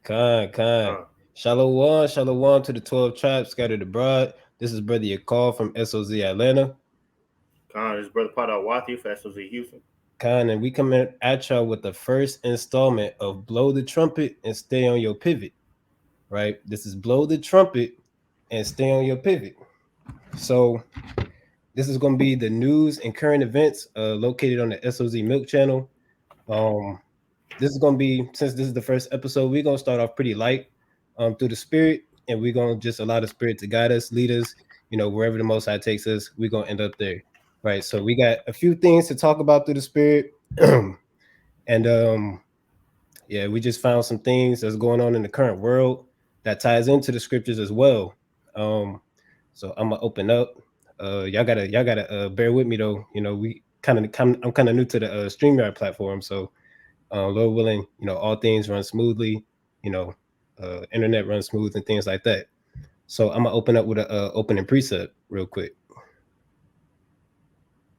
Khan. Shalom to the 12 tribes scattered abroad. This is Brother Yakal from SOZ Atlanta. Khan, this is Brother Potter Wathi for SOZ Houston. Khan, and we coming at y'all with the first installment of Blow the Trumpet and Stay on Your Pivot. Right? This is Blow the Trumpet and Stay on Your Pivot. So this is going to be the news and current events located on the SOZ Milk channel. This is going to be, since this is the first episode, we're going to start off pretty light through the spirit, and we're going to just allow the spirit to guide us, lead us, wherever the Most High takes us, we're going to end up there. Right. So we got a few things to talk about through the spirit. And yeah, we just found some things that's going on in the current world that ties into the scriptures as well. So I'm gonna open up. Y'all gotta bear with me though. I'm kind of new to the StreamYard platform, so Lord willing, all things run smoothly. You know, internet runs smooth and things like that. So I'm gonna open up with a opening precept real quick.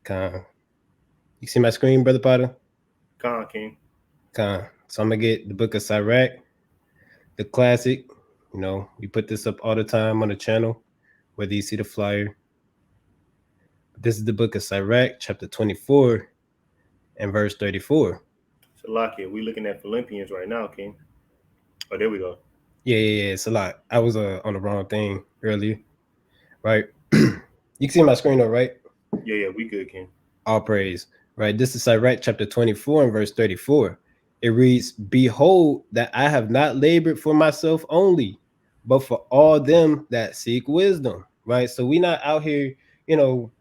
You see my screen, Brother Potter? Khan, King. So I'm gonna get the Book of Sirach, the classic. We put this up all the time on the channel, whether you see the flyer. This is the Book of Sirach, chapter 24 and verse 34. Salakia, we looking at Philippians right now, King. Oh, there we go. Yeah, it's a lot. I was on the wrong thing earlier, right? You can see my screen though, right? Yeah, we good, King. All praise, right? This is Sirach chapter 24 and verse 34. It reads, "Behold, that I have not labored for myself only, but for all them that seek wisdom." Right? So we not out here, you know,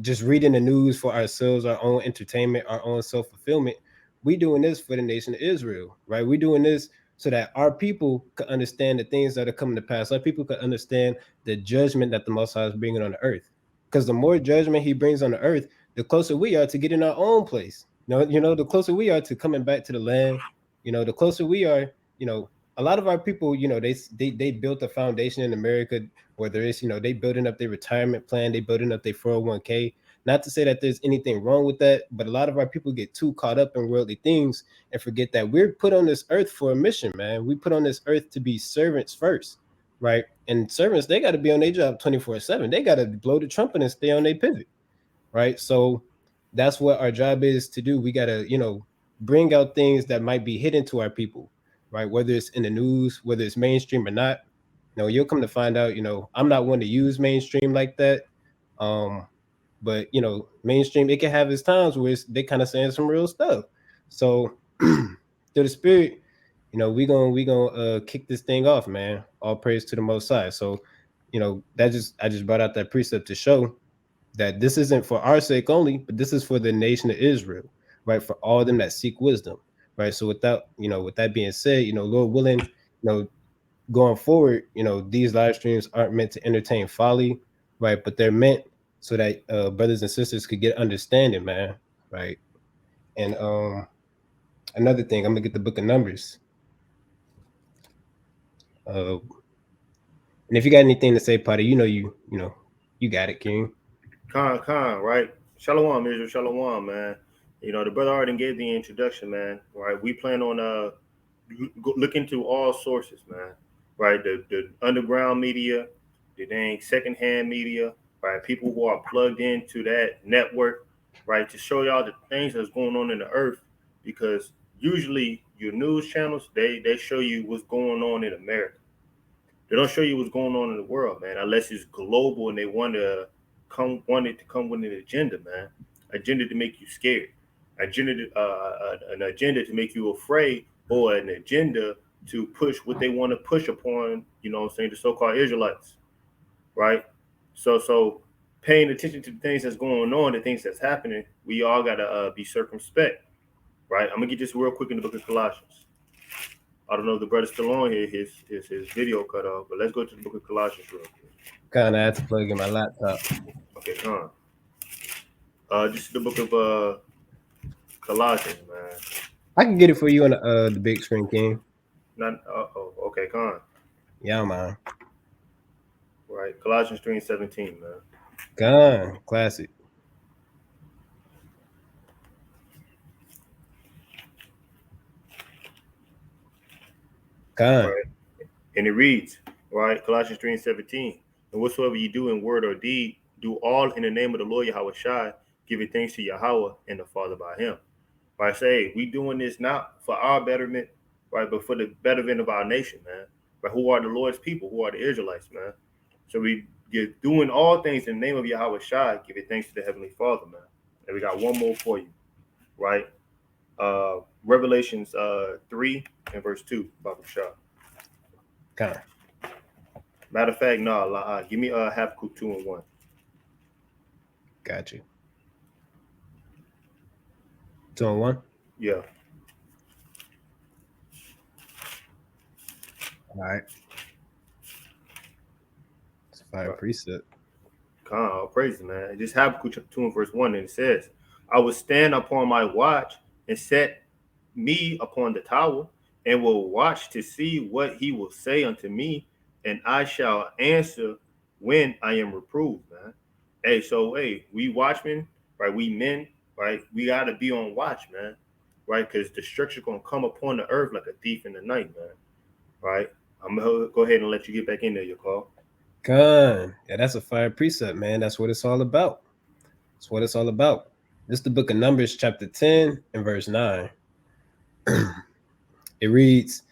just reading the news for ourselves, our own entertainment, our own self-fulfillment. We doing this for the nation of Israel, right? We doing this so that our people could understand the things that are coming to pass. Our people could understand the judgment that the Most High is bringing on the earth. Because the more judgment He brings on the earth, the closer we are to getting our own place. The closer we are to coming back to the land. The closer we are. A lot of our people, they built a foundation in America, whether it's they building up their retirement plan, they building up their 401k. Not to say that there's anything wrong with that, but a lot of our people get too caught up in worldly things and forget that we're put on this earth for a mission, man. We put on this earth to be servants first, right? And servants, they got to be on their job 24/7. They got to blow the trumpet and stay on their pivot, right? So that's what our job is to do. We got to, bring out things that might be hidden to our people, right? Whether it's in the news, whether it's mainstream or not. You'll come to find out, I'm not one to use mainstream like that. But mainstream, it can have its times where they kind of saying some real stuff. So through the spirit, we gonna kick this thing off, man. All praise to the Most High. So, I just brought out that precept to show that this isn't for our sake only, but this is for the nation of Israel, right? For all them that seek wisdom, right? So with that being said, Lord willing, going forward, these live streams aren't meant to entertain folly, right? But they're meant so that brothers and sisters could get understanding, man, right? And another thing, I'm gonna get the book of Numbers. And if you got anything to say, Potter, you got it, King. Khan, right? Shalom, Israel, Shalom, man. The brother already gave the introduction, man. Right? We plan on look into all sources, man. Right? The underground media, the dang secondhand media, right? People who are plugged into that network, right? To show y'all the things that's going on in the earth, because usually your news channels they show you what's going on in America. They don't show you what's going on in the world, man, unless it's global and they wanted to come with an agenda, man. Agenda to make you scared. An agenda to make you afraid, or an agenda to push what they want to push upon, what I'm saying, the so-called Israelites, right? So paying attention to the things that's going on, the things that's happening, we all gotta be circumspect, right? I'm gonna get this real quick in the book of Colossians. I don't know if the brother's still on here. His video cut off, but let's go to the book of Colossians real quick. Kind of had to plug in my laptop. Okay, this is the book of Colossians, man. I can get it for you on the big screen, King. Not okay, Yeah, man. Right, Colossians 3:17, man. Classic. Con, right? And it reads, right, Colossians 3 and 17. And whatsoever you do in word or deed, do all in the name of the Lord Yahweh Shai, giving thanks to Yahweh and the Father by him. Right? Say, we doing this not for our betterment, right, but for the betterment of our nation, man. Right? Who are the Lord's people? Who are the Israelites, man? So we get doing all things in the name of Yahweh Shai, giving thanks to the Heavenly Father, man. And we got one more for you, right? Revelations 3 and verse 2, Baba Shah. con. Matter of fact, no, give me Habakkuk 2 and 1. Got you. 2 and 1. Yeah. All right. It's a fire Right. precept. All praise, man. Just Habakkuk 2 and verse 1, and it says, I will stand upon my watch and set me upon the tower, and will watch to see what he will say unto me, and I shall answer when I am reproved, man. Hey, so hey, we watchmen, right? We men, right? We gotta be on watch, man, right? Because destruction gonna come upon the earth like a thief in the night, man. Right? I'm gonna go ahead and let you get back in there, your call. Con. Yeah, that's a fire precept, man. That's what it's all about. That's what it's all about. This is the book of Numbers, chapter 10 and verse 9. It reads,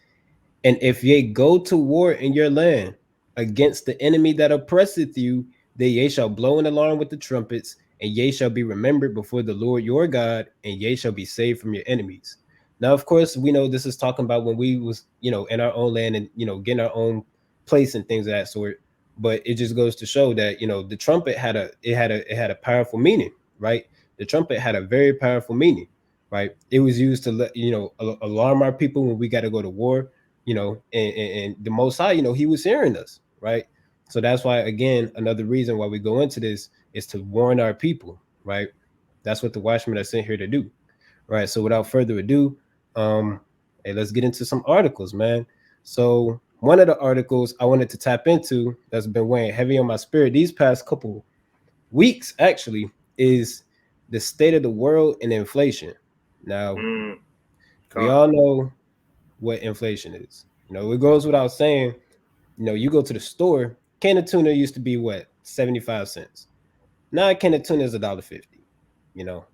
And if ye go to war in your land against the enemy that oppresseth you, then ye shall blow an alarm with the trumpets, and ye shall be remembered before the Lord your God, and ye shall be saved from your enemies. Now, of course, we know this is talking about when we was, in our own land and getting our own place and things of that sort. But it just goes to show that the trumpet had a powerful meaning, right? The trumpet had a very powerful meaning, right? It was used to let alarm our people when we got to go to war, and the Most High, He was hearing us, right? So that's why, again, another reason why we go into this is to warn our people, right? That's what the watchmen are sent here to do, right? So without further ado, hey, let's get into some articles, man. So one of the articles I wanted to tap into that's been weighing heavy on my spirit these past couple weeks, actually, is the state of the world and inflation. Now, Mm, we con. all know what inflation is. It goes without saying, you go to the store, can of tuna used to be what, 75 cents. Now a can of tuna is $1.50. You know,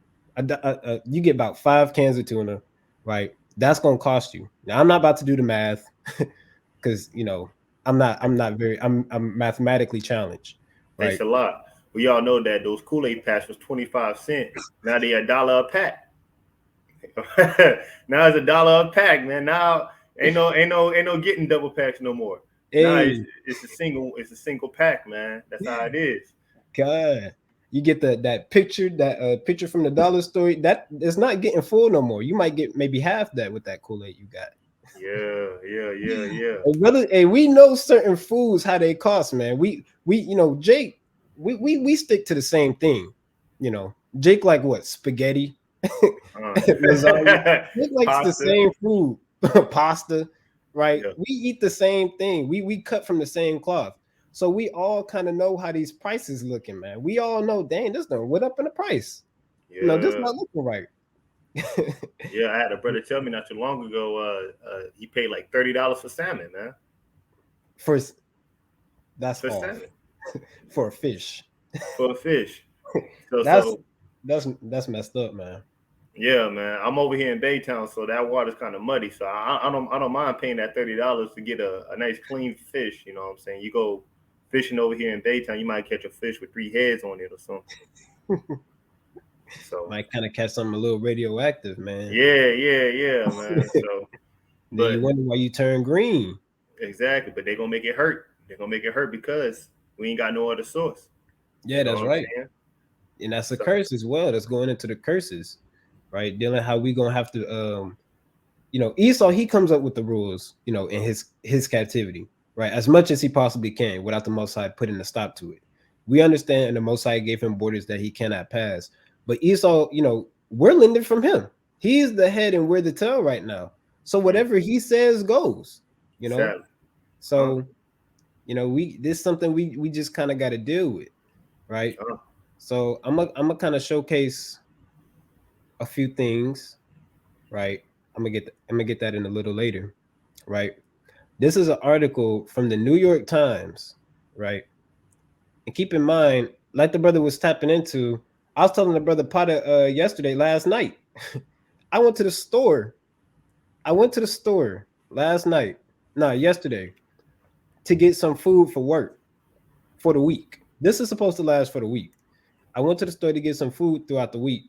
you get about 5 cans of tuna, right? That's gonna cost you. Now I'm not about to do the math because I'm mathematically challenged, Hey, right? Salah, we all know that those Kool-Aid packs was 25 cents. Now they $1 a pack. Now it's $1 a pack, man. Now ain't no getting double packs no more. Now it's Hey, it's a single it's a single pack, man. That's how it is. God. You get that picture from the dollar store. That it's not getting full no more. You might get maybe half that with that Kool-Aid you got. Yeah, yeah, yeah, yeah. Hey, brother, hey, we know certain foods how they cost, man. Jake, we stick to the same thing. Jake like what? Spaghetti, lasagna. Jake likes the Pasta. same food, pasta, right? Yeah, We eat the same thing. We cut from the same cloth. So we all kind of know how these prices looking, man. We all know, dang, this done went up in the price. This yeah, not looking right. yeah. I had a brother tell me not too long ago. He paid like $30 for salmon, man. First, that's For off salmon, for a fish. for a fish. So That's so that's messed up, man. Yeah, man. I'm over here in Baytown, so that water's kind of muddy. So I don't mind paying that $30 to get a nice clean fish. You know what I'm saying? You go fishing over here in Baytown, you might catch a fish with three heads on it or something. So Might kind of catch something a little radioactive, man. yeah, yeah, yeah, man. So Then you but wonder why you turn green. exactly, but they're gonna make it hurt. They're gonna make it hurt because we ain't got no other source. Yeah, You know that's what I'm right. saying? And that's a So curse as well. That's going into the curses, right? Dealing how we gonna have to Esau, he comes up with the rules, in his captivity, right? As much as he possibly can without the Most High putting a stop to it. We understand, and the Most High gave him borders that he cannot pass. But Esau, we're lending from him. He's the head and we're the tail right now. So mm, whatever he says goes, you know. sadly, uh, So we this is something we just kind of got to deal with, right? uh, So I'm gonna kind of showcase a few things, right? I'm gonna get that in a little later, right? This is an article from the New York Times, right? And keep in mind, like the brother was tapping into, I was telling the brother Potter yesterday, last night. I went to the store. I went to the store last night, no, yesterday, to get some food for work for the week. This is supposed to last for the week. I went to the store to get some food throughout the week.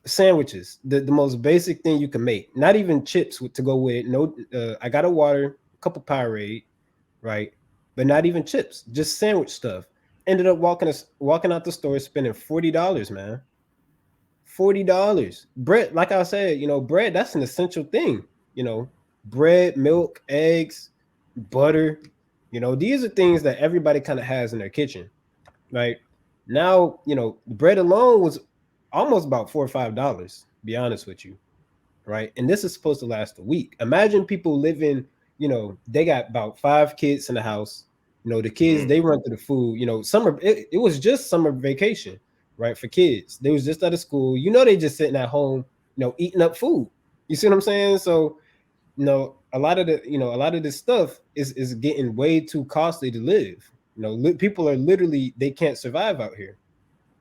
Sandwiches, the most basic thing you can make. Not even chips to go with. No, I got a water, a couple Powerade, right? But not even chips, just sandwich stuff. Ended up walking out the store spending $40, man. $40. Bread, like I said, bread, that's an essential thing. You know, bread, milk, eggs, butter. These are things that everybody kind of has in their kitchen, right? Now, bread alone was almost about $4 or $5, be honest with you, right? And this is supposed to last a week. Imagine people living, they got about 5 kids in the house. The kids, they Mm. run to the food. Summer, it was just summer vacation, right? For kids, they was just out of school. They just sitting at home, eating up food. You see what I'm saying? So, a lot of this stuff is getting way too costly to live. People are literally, they can't survive out here.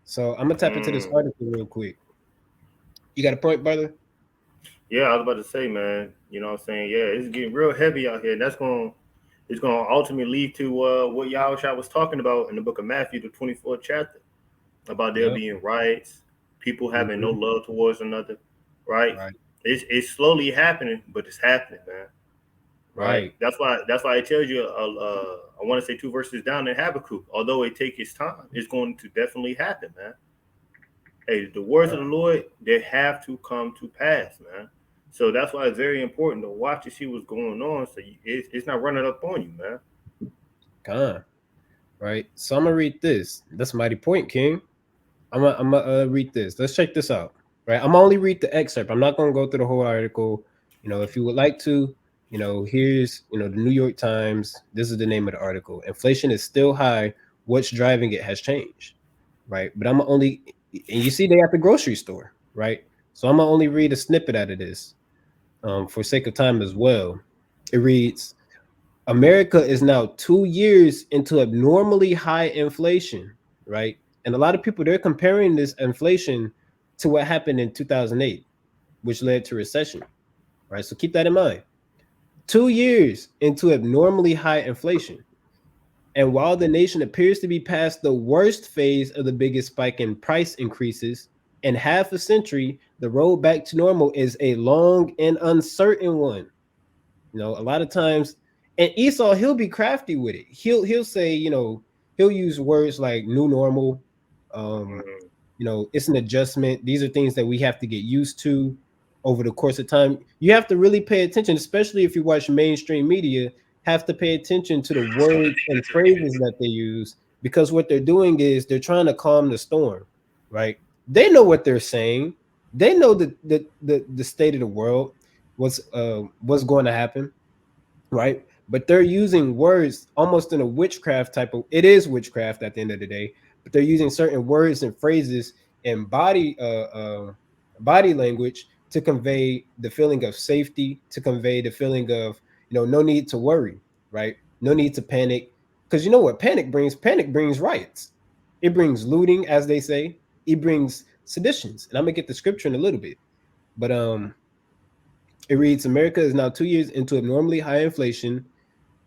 So I'm gonna tap into this Mm. article real quick. You got a point, brother? Yeah, I was about to say, man. You know what I'm saying? Yeah, it's getting real heavy out here. That's going it's going to ultimately lead to what Yahusha was talking about in the book of Matthew, the 24th chapter, about there Yep. being riots, people having no Hmm. love towards another, right? Right. It's slowly happening, but it's happening, man. Right. Right. That's why it tells you. I want to say two verses down in Habakkuk. Although it take its time, it's going to definitely happen, man. Hey, the words of the Lord, they have to come to pass, man. So that's why it's very important to watch to see what's going on, so it's not running up on you, man. Con. Right. So I'm gonna read this. That's mighty point, King. I'm gonna read this. Let's check this out. Right. I'm gonna only read the excerpt. I'm not gonna go through the whole article. If you would like to, here's the New York Times. This is the name of the article. Inflation is still high. What's driving it has changed. Right. But I'm only, and you see they at the grocery store. Right. So I'm gonna only read a snippet out of this, for sake of time as well. It reads, America is now 2 years into abnormally high inflation, right? And a lot of people, they're comparing this inflation to what happened in 2008, which led to recession, right? So keep that in mind. 2 years into abnormally high inflation. And while the nation appears to be past the worst phase of the biggest spike in price increases in half a century, the road back to normal is a long and uncertain one. A lot of times, and Esau, he'll be crafty with it. He'll say, he'll use words like new normal. Um, Mm. it's an adjustment. These are things that we have to get used to over the course of time. You have to really pay attention, especially if you watch mainstream media, have to pay attention to the words and phrases that they use, because what they're doing is they're trying to calm the storm, right? They know what they're saying. They know the state of the world, what's going to happen, right? But they're using words almost in a witchcraft type of. It is witchcraft at the end of the day, but they're using certain words and phrases and body language to convey the feeling of safety, to convey the feeling of no need to worry, right? No need to panic, because you know what panic brings? Panic brings riots. It brings looting, as they say. It brings seditions, and I'm gonna get the scripture in a little bit, but it reads, America is now 2 years into abnormally high inflation.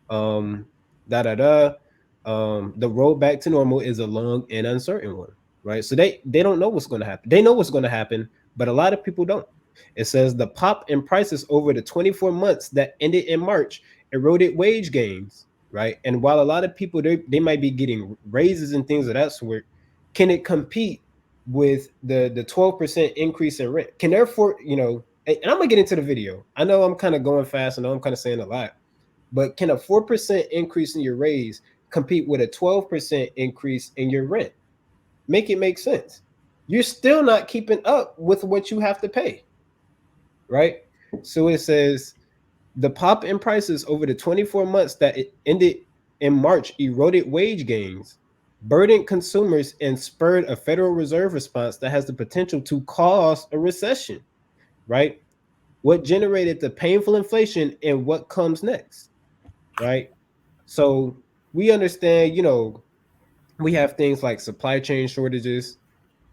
um, da da da. The road back to normal is a long and uncertain one, right? So they don't know what's going to happen. They know what's going to happen, but a lot of people don't. It says the pop in prices over the 24 months that ended in March eroded wage gains, right? And while a lot of people, they might be getting raises and things of that sort, can it compete with the 12% increase in rent? Can therefore, and I'm gonna get into the video. I know I'm kind of going fast. I know I'm kind of saying a lot, but can a 4% increase in your raise compete with a 12% increase in your rent? Make it make sense. You're still not keeping up with what you have to pay, right? So it says the pop in prices over the 24 months that it ended in March eroded wage gains, burdened consumers, and spurred a Federal Reserve response that has the potential to cause a recession, right? what generated the painful inflation and what comes next, right? So we understand, we have things like supply chain shortages,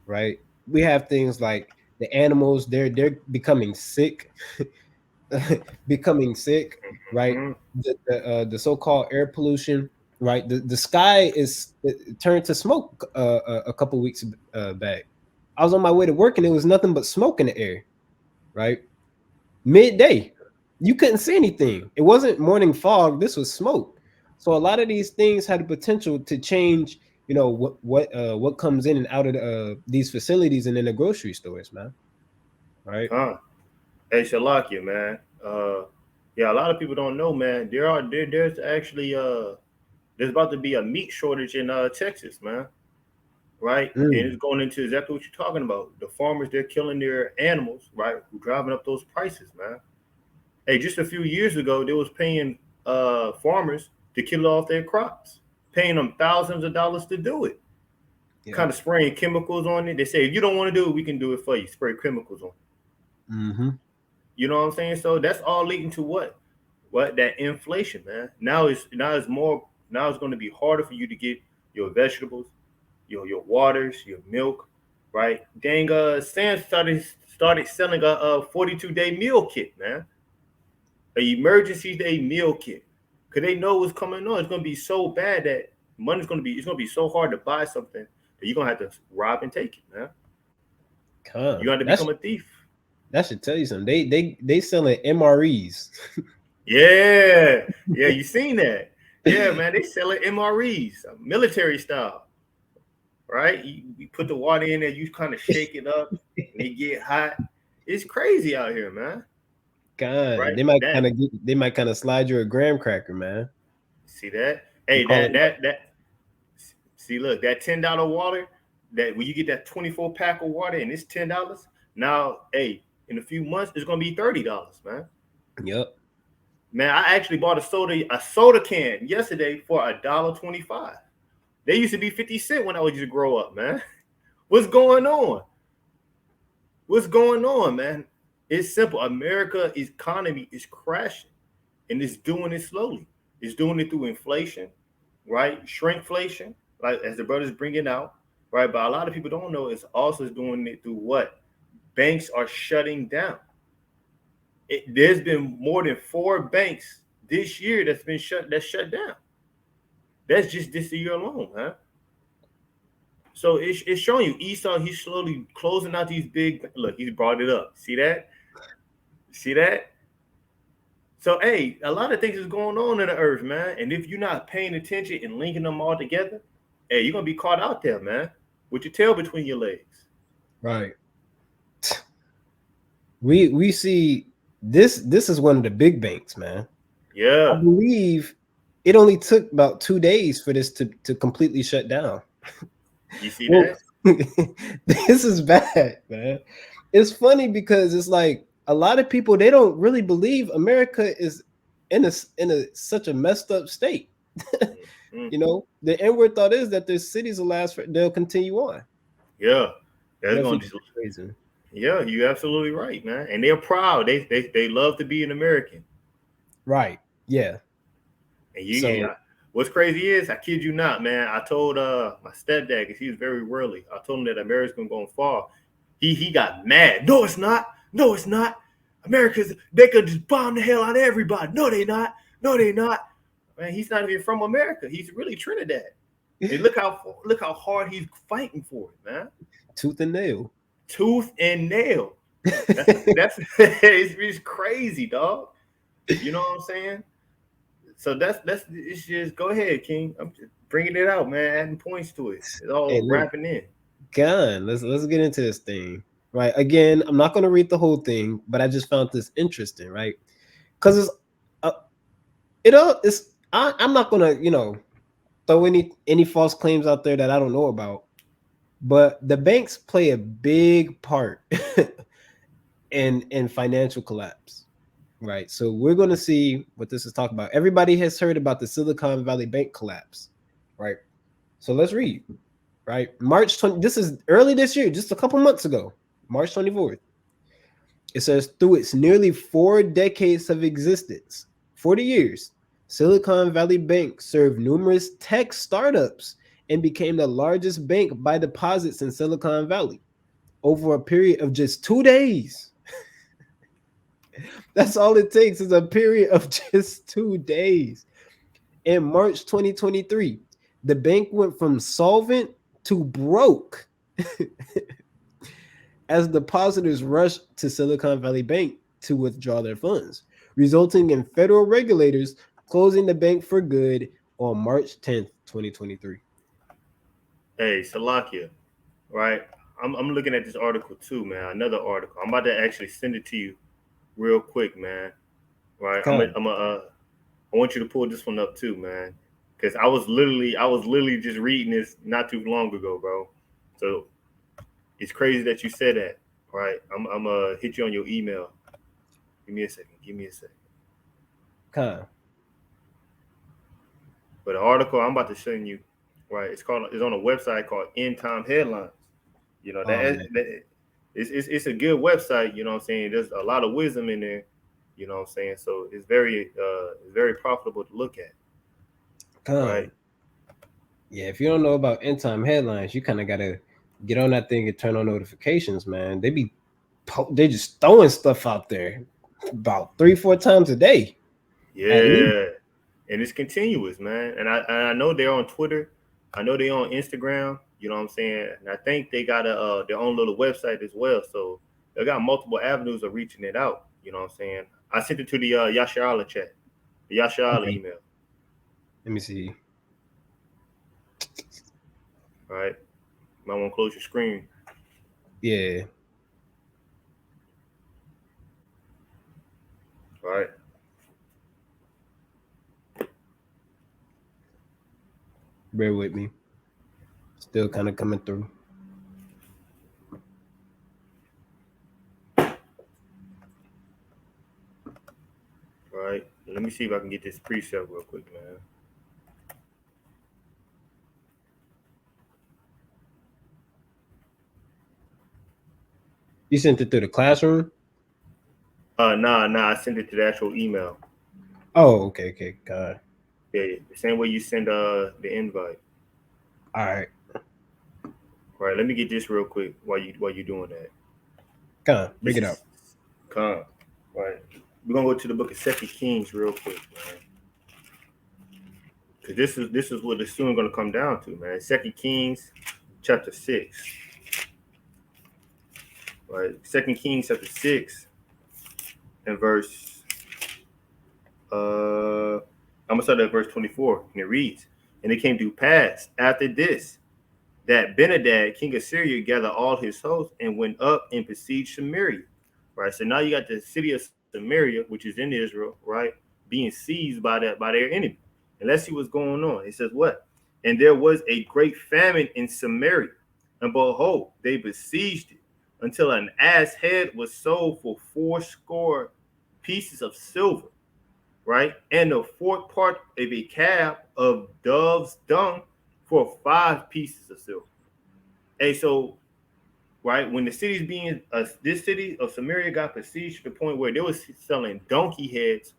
right? We have things like the animals, they're becoming sick, becoming sick, right? Mhm. The so-called air pollution, right? The sky is it turned to smoke a couple weeks back. I was on my way to work and it was nothing but smoke in the air, right? Midday, you couldn't see anything. It wasn't morning fog. This was smoke. So a lot of these things had the potential to change. What comes in and out of these facilities and in the grocery stores, man. Right? Huh. Hey, Shalakia, man. Yeah, a lot of people don't know, man. There's actually there's about to be a meat shortage in Texas, man. Right, and Mm, it's going into exactly what you're talking about. The farmers, they're killing their animals, right? Who driving up those prices, man. Hey, just a few years ago, they was paying farmers to kill off their crops, paying them thousands of dollars to do it. yep. Kind of spraying chemicals on it. They say if you don't want to do it, we can do it for you. Spray chemicals on it. Mm-hmm. You know what I'm saying? So that's all leading to what? What that inflation, man. Now it's going to be harder for you to get your vegetables, your waters, your milk, right? Dang, Sam started selling a 42-day meal kit, man, a emergency day meal kit, cause they know what's coming on. It's gonna be so bad that it's gonna be so hard to buy something that you're gonna have to rob and take it, man. You Con. got to become a thief. That should tell you something. They selling MREs. Yeah, yeah, you seen that? Yeah, man, they selling MREs, military style, right? You put the water in there, you kind of shake it up, and they get hot. It's crazy out here, man. God, Right? That they might kind of slide you a graham cracker, man, see that? and Hey, call it that see, look, that $10 water, that when you get that 24 pack of water and it's $10, now, hey, in a few months it's gonna be $30, man. Yep. Man, I actually bought a soda can yesterday for $1.25. They used to be 50 cents when I was used to grow up, man. What's going on? What's going on, man? It's simple. America's economy is crashing, and it's doing it slowly. It's doing it through inflation, right? Shrinkflation, like as the brothers bring it out, right? But a lot of people don't know it's also doing it through what? Banks are shutting down. There's been more than 4 banks this year that's shut down. That's just this year alone, huh? So it's showing you Esau, he's slowly closing out these big. Look, he's brought it up. See that? See that? So hey, a lot of things is going on in the earth, man. And if you're not paying attention and linking them all together, hey, you're gonna be caught out there, man, with your tail between your legs. Right. We see this is one of the big banks, man. I Yeah, believe it only took about 2 days for this to completely shut down. you see Well, that? this is bad, man. It's funny because it's like a lot of people they don't really believe America is in a such a messed up state. Mm-hmm. The inward thought is that their cities will last for they'll continue on. Yeah, that's Definitely gonna just. crazy. Yeah, you're absolutely right, man. And they're proud. They love to be an American. Right. Yeah. And So what's crazy is, I kid you not, man. I told my stepdad, because he was very worldly. I told him that America's gonna fall. He got mad. No, it's not. No, it's not. America's they could just bomb the hell out of everybody. No, they not. No, they not. Man, he's not even from America. He's really Trinidad. And look how hard he's fighting for it, man. tooth and nail. Tooth and nail. That's it's crazy, dog. You know what I'm saying? So that's it's just go ahead, King. I'm just bringing it out, man. Adding points to it. It's Hey, all look, wrapping in. gun. Let's get into this thing. Right. Again, I'm not gonna read the whole thing, but I just found this interesting, right? Because uh, I'm not gonna, throw any false claims out there that I don't know about. But the banks play a big part in financial collapse, right? So we're going to see what this is talking about. Everybody has heard about the Silicon Valley Bank collapse, right? So let's read, right? March 20. This is early this year, just a couple months ago, March 24th. It says through its nearly 4 decades of existence, 40 years, Silicon Valley Bank served numerous tech startups and became the largest bank by deposits in Silicon Valley over a period of just 2 days. That's all it takes is a period of just 2 days. In March 2023, the bank went from solvent to broke as depositors rushed to Silicon Valley Bank to withdraw their funds, resulting in federal regulators closing the bank for good on March 10th, 2023. Hey, Salakia, right? I'm looking at this article too, man. Another article. I'm about to actually send it to you real quick, man. Right? Con, I want you to pull this one up too, man. Because I was literally just reading this not too long ago, bro. So it's crazy that you said that. Right? I'm hit you on your email. Give me a second. Give me a second. con. But the article I'm about to send you, right? It's on a website called End Time Headlines. You know Oh man, it's a good website. You know what I'm saying? There's a lot of wisdom in there. You know what I'm saying? So it's very profitable to look at, right? con. Yeah, if you don't know about end time headlines, you kind of gotta get on that thing and turn on notifications, man. They just throwing stuff out there about 3, 4 times a day at least. Yeah, and it's continuous, man. And I know they're on Twitter. I know they're on Instagram. You know what I'm saying? And I think they got their own little website as well. So they got multiple avenues of reaching it out. You know what I'm saying? I sent it to the Yasharala chat, the Yasharala Okay, email. let me see. All right, might want to close your screen. Yeah, All right, bear with me. Still kind of coming through. all right. Let me see if I can get this preset real quick, man. You sent it through the classroom. Nah. I sent it to the actual email. Oh, okay, okay, God. Yeah, the same way you send the invite. All right, All right, let me get this real quick while you doing that. God, bring This it up. is calm. Right. We're gonna go to the book of Second Kings real quick, man. Because this is what it's soon gonna come down to, man. Second Kings chapter 6. Right. Second Kings chapter 6 and verse I'm gonna start at verse 24. And it reads, and it came to pass after this that Benadad, king of Syria, gathered all his hosts and went up and besieged Samaria. Right. So now you got the city of Samaria, which is in Israel, right, being seized by their enemy. And let's see what's going on. It says what? And there was a great famine in Samaria, and behold, they besieged it until an ass head was sold for 80 pieces of silver, right? And the fourth part of a calf of dove's dung for 5 pieces of silver. Hey, so right when the city's being this city of Samaria got besieged to the point where they was selling donkey heads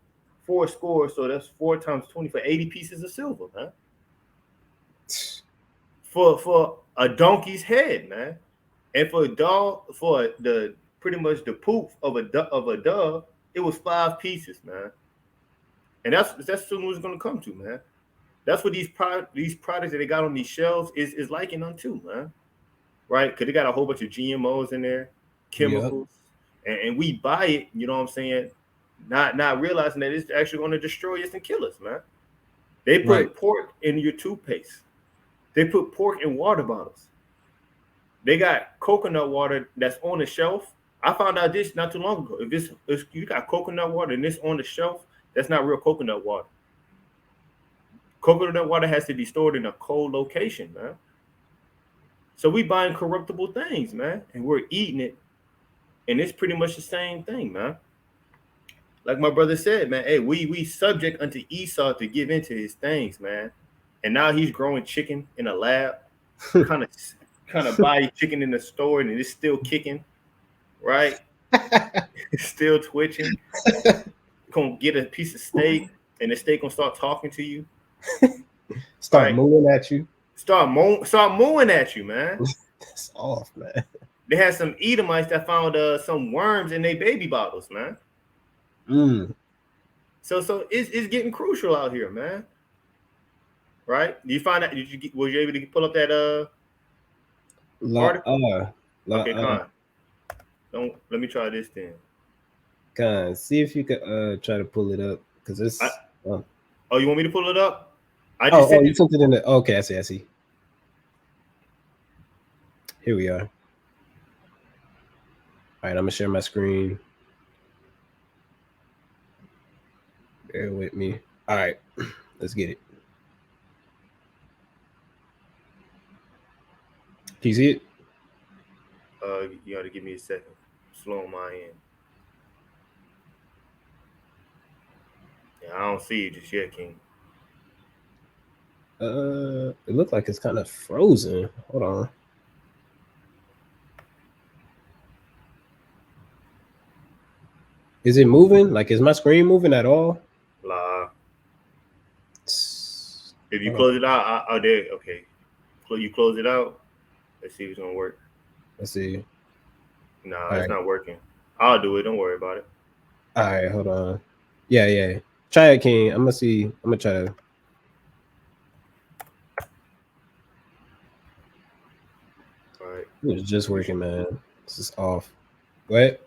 4 score, so that's 4 times 20 for 80 pieces of silver, man. For a donkey's head, man, and for a dog for the pretty much the poop of a dove, it was 5 pieces, man. And that's soon what's gonna come to, man. That's what these products that they got on these shelves is likened unto, man. Right? Because they got a whole bunch of GMOs in there, Yep. chemicals, and we buy it. You know what I'm saying? Not realizing that it's actually going to destroy us and kill us, man. They Right. put pork in your toothpaste. They put pork in water bottles. They got coconut water that's on the shelf. I found out this not too long ago. If you got coconut water and this on the shelf, that's not real coconut water. Coconut water has to be stored in a cold location, man. So we buying corruptible things, man, and we're eating it, and it's pretty much the same thing, man. Like my brother said, man, hey, we subject unto Esau to give into his things, man. And now he's growing chicken in a lab, kind of kind of buy chicken in the store and it's still kicking, right? Still twitching. Gonna get a piece of steak, and the steak gonna start talking to you, Start right? moving at you. Start mooing at you, man. That's off, man. They had some Edomites that found some worms in their baby bottles, man. Mm. So it's getting crucial out here, man. Right? Did you find that? Was you able to pull up that La article? la Okay, Con. Don't let me try this then. See if you could try to pull it up because I, it's oh, you want me to pull it up? I just sent you it. sent it in the okay, I see. Here we are. All right, I'm gonna share my screen. Bear with me. All right, let's get it. Can you see it? You got to give me a second. Slow on my end. Yeah, I don't see it just yet, King. It looked like it's kind of frozen. Hold on. Is it moving? Like, is my screen moving at all? La. If you Hold on. close it out, oh there. Okay, you close it out. Let's see if it's gonna work. Let's see. Nah, All it's right. not working. I'll do it. Don't worry about it. All right. Hold on. Yeah. Try it, King. I'm gonna see. I'm gonna try to. All right. It was just You should, working, man. This is off. What?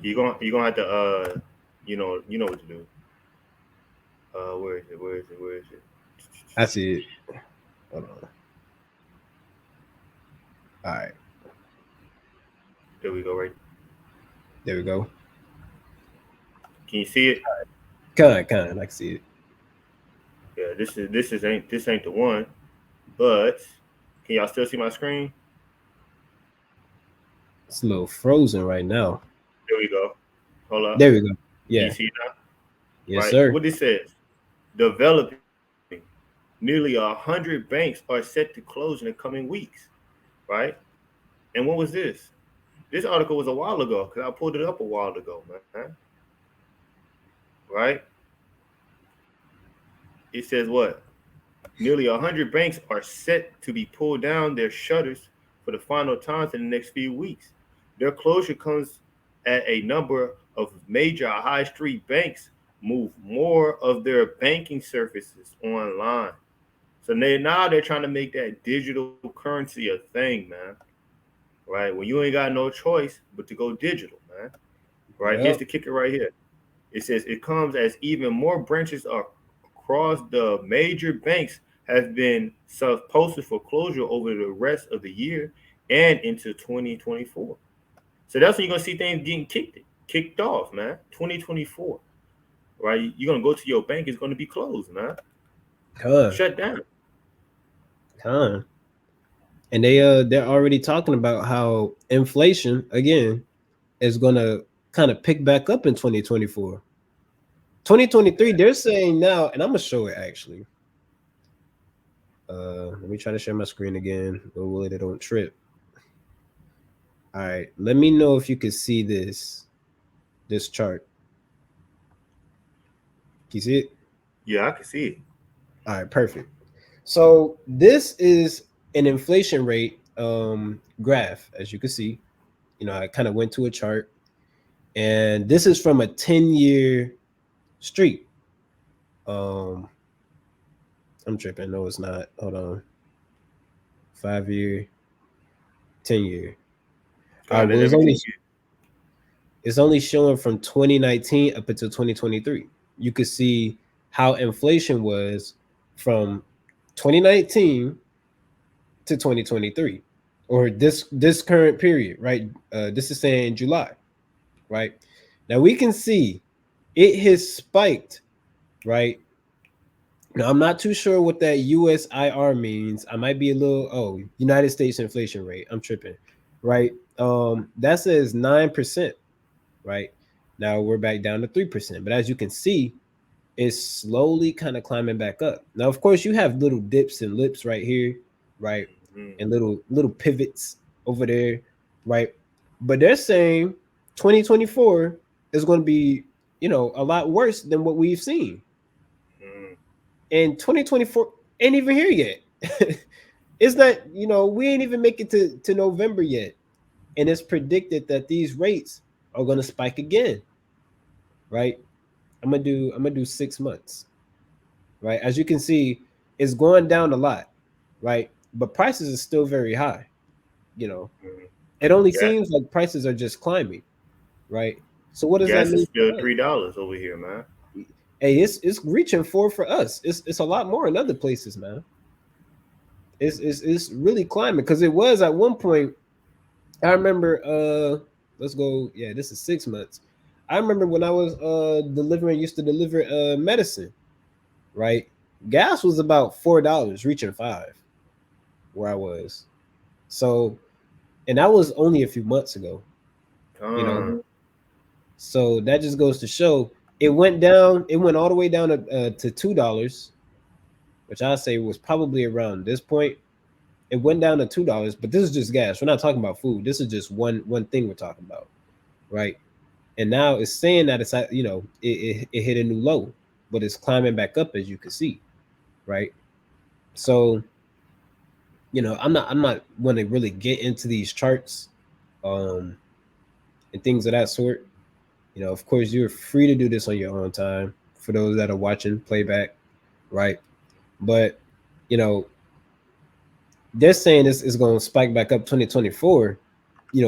you're gonna have to you know what to do. Where is it? Where is it? Where is it? I see it. Hold on. All right. There we go. Right. There we go. Can you see it? Kind. I can see it. Yeah. This ain't the one. But can y'all still see my screen? It's a little frozen right now. There we go. Hold up. There we go. Can you Yeah. see it now? Yes, Right. sir. What this says: developing. Nearly 100 banks are set to close in the coming weeks. Right. And what was this? This article was a while ago because I pulled it up a while ago, man. Right? It says what? Nearly 100 banks are set to be pulled down their shutters for the final times in the next few weeks. Their closure comes at a number of major high street banks move more of their banking services online. So now they're trying to make that digital currency a thing, man. Right? When you ain't got no choice but to go digital, man. Right? Here's Yep. the kicker right here. It says it comes as even more branches across the major banks have been posted for closure over the rest of the year and into 2024. So that's when you're gonna see things getting kicked off, man. 2024, right? You're gonna go to your bank, it's gonna be closed, man. Con. Shut down. Con. And they're already talking about how inflation again is gonna kind of pick back up in 2024. 2023, they're saying now, and I'm gonna show it actually. Let me try to share my screen again. Will it don't trip. All right, let me know if you can see this chart. Can you see it? Yeah, I can see it. All right, perfect. So this is an inflation rate graph, as you can see. I kind of went to a chart, and this is from a 10-year streak. Um, I'm tripping. No, it's not. Hold on. 5-year, 10-year. All right. God, Well, let me take it. it's only showing from 2019 up until 2023. You could see how inflation was from 2019 to 2023, or this current period, right? This is saying July, right? Now we can see it has spiked, right? Now I'm not too sure what that USIR means. I might be a little United States inflation rate. I'm tripping, right? That says 9%, right? Now we're back down to 3%. But as you can see, it's slowly kind of climbing back up. Now, of course, you have little dips and lips right here, right? Mm-hmm. And little pivots over there, right? But they're saying 2024 is going to be, a lot worse than what we've seen. Mm, And 2024 ain't even here yet. It's not, we ain't even make it to November yet. And it's predicted that these rates are going to spike again, right? I'm gonna do 6 months, right? As you can see, it's going down a lot, right? But prices are still very high. You know, mm. it only Yeah, seems like prices are just climbing, right? So what does that gas is mean for still us? $3 over here, man. Hey, it's reaching for us. It's a lot more in other places, man. It's really climbing because it was at one point. I remember. Let's go. Yeah, this is 6 months. I remember when I was used to deliver medicine, right? Gas was about $4, reaching five where I was. So, and that was only a few months ago, you know. Con, So that just goes to show it went down. It went all the way down to $2, which I say was probably around this point. It went down to $2, but this is just gas. We're not talking about food. This is just one thing we're talking about, right? And now it's saying that it's at, it hit a new low, but it's climbing back up as you can see, right? So I'm not want to really get into these charts, um, and things of that sort. Of course, you're free to do this on your own time for those that are watching playback, right? But you know, they're saying this is going to spike back up 2024.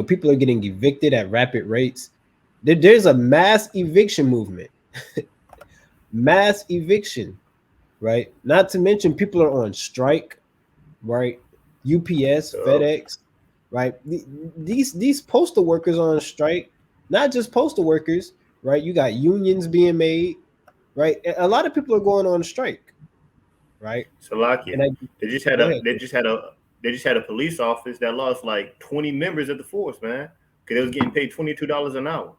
People are getting evicted at rapid rates. There's a mass eviction movement, mass eviction, right? Not to mention people are on strike, right? UPS, yup. FedEx, right? These postal workers are on strike. Not just postal workers, right? You got unions being made, right? A lot of people are going on strike, right? Salakia. And I They just had go a ahead. they just had a they just had a police office that lost like 20 members of the force, man, because they was getting paid $22 an hour.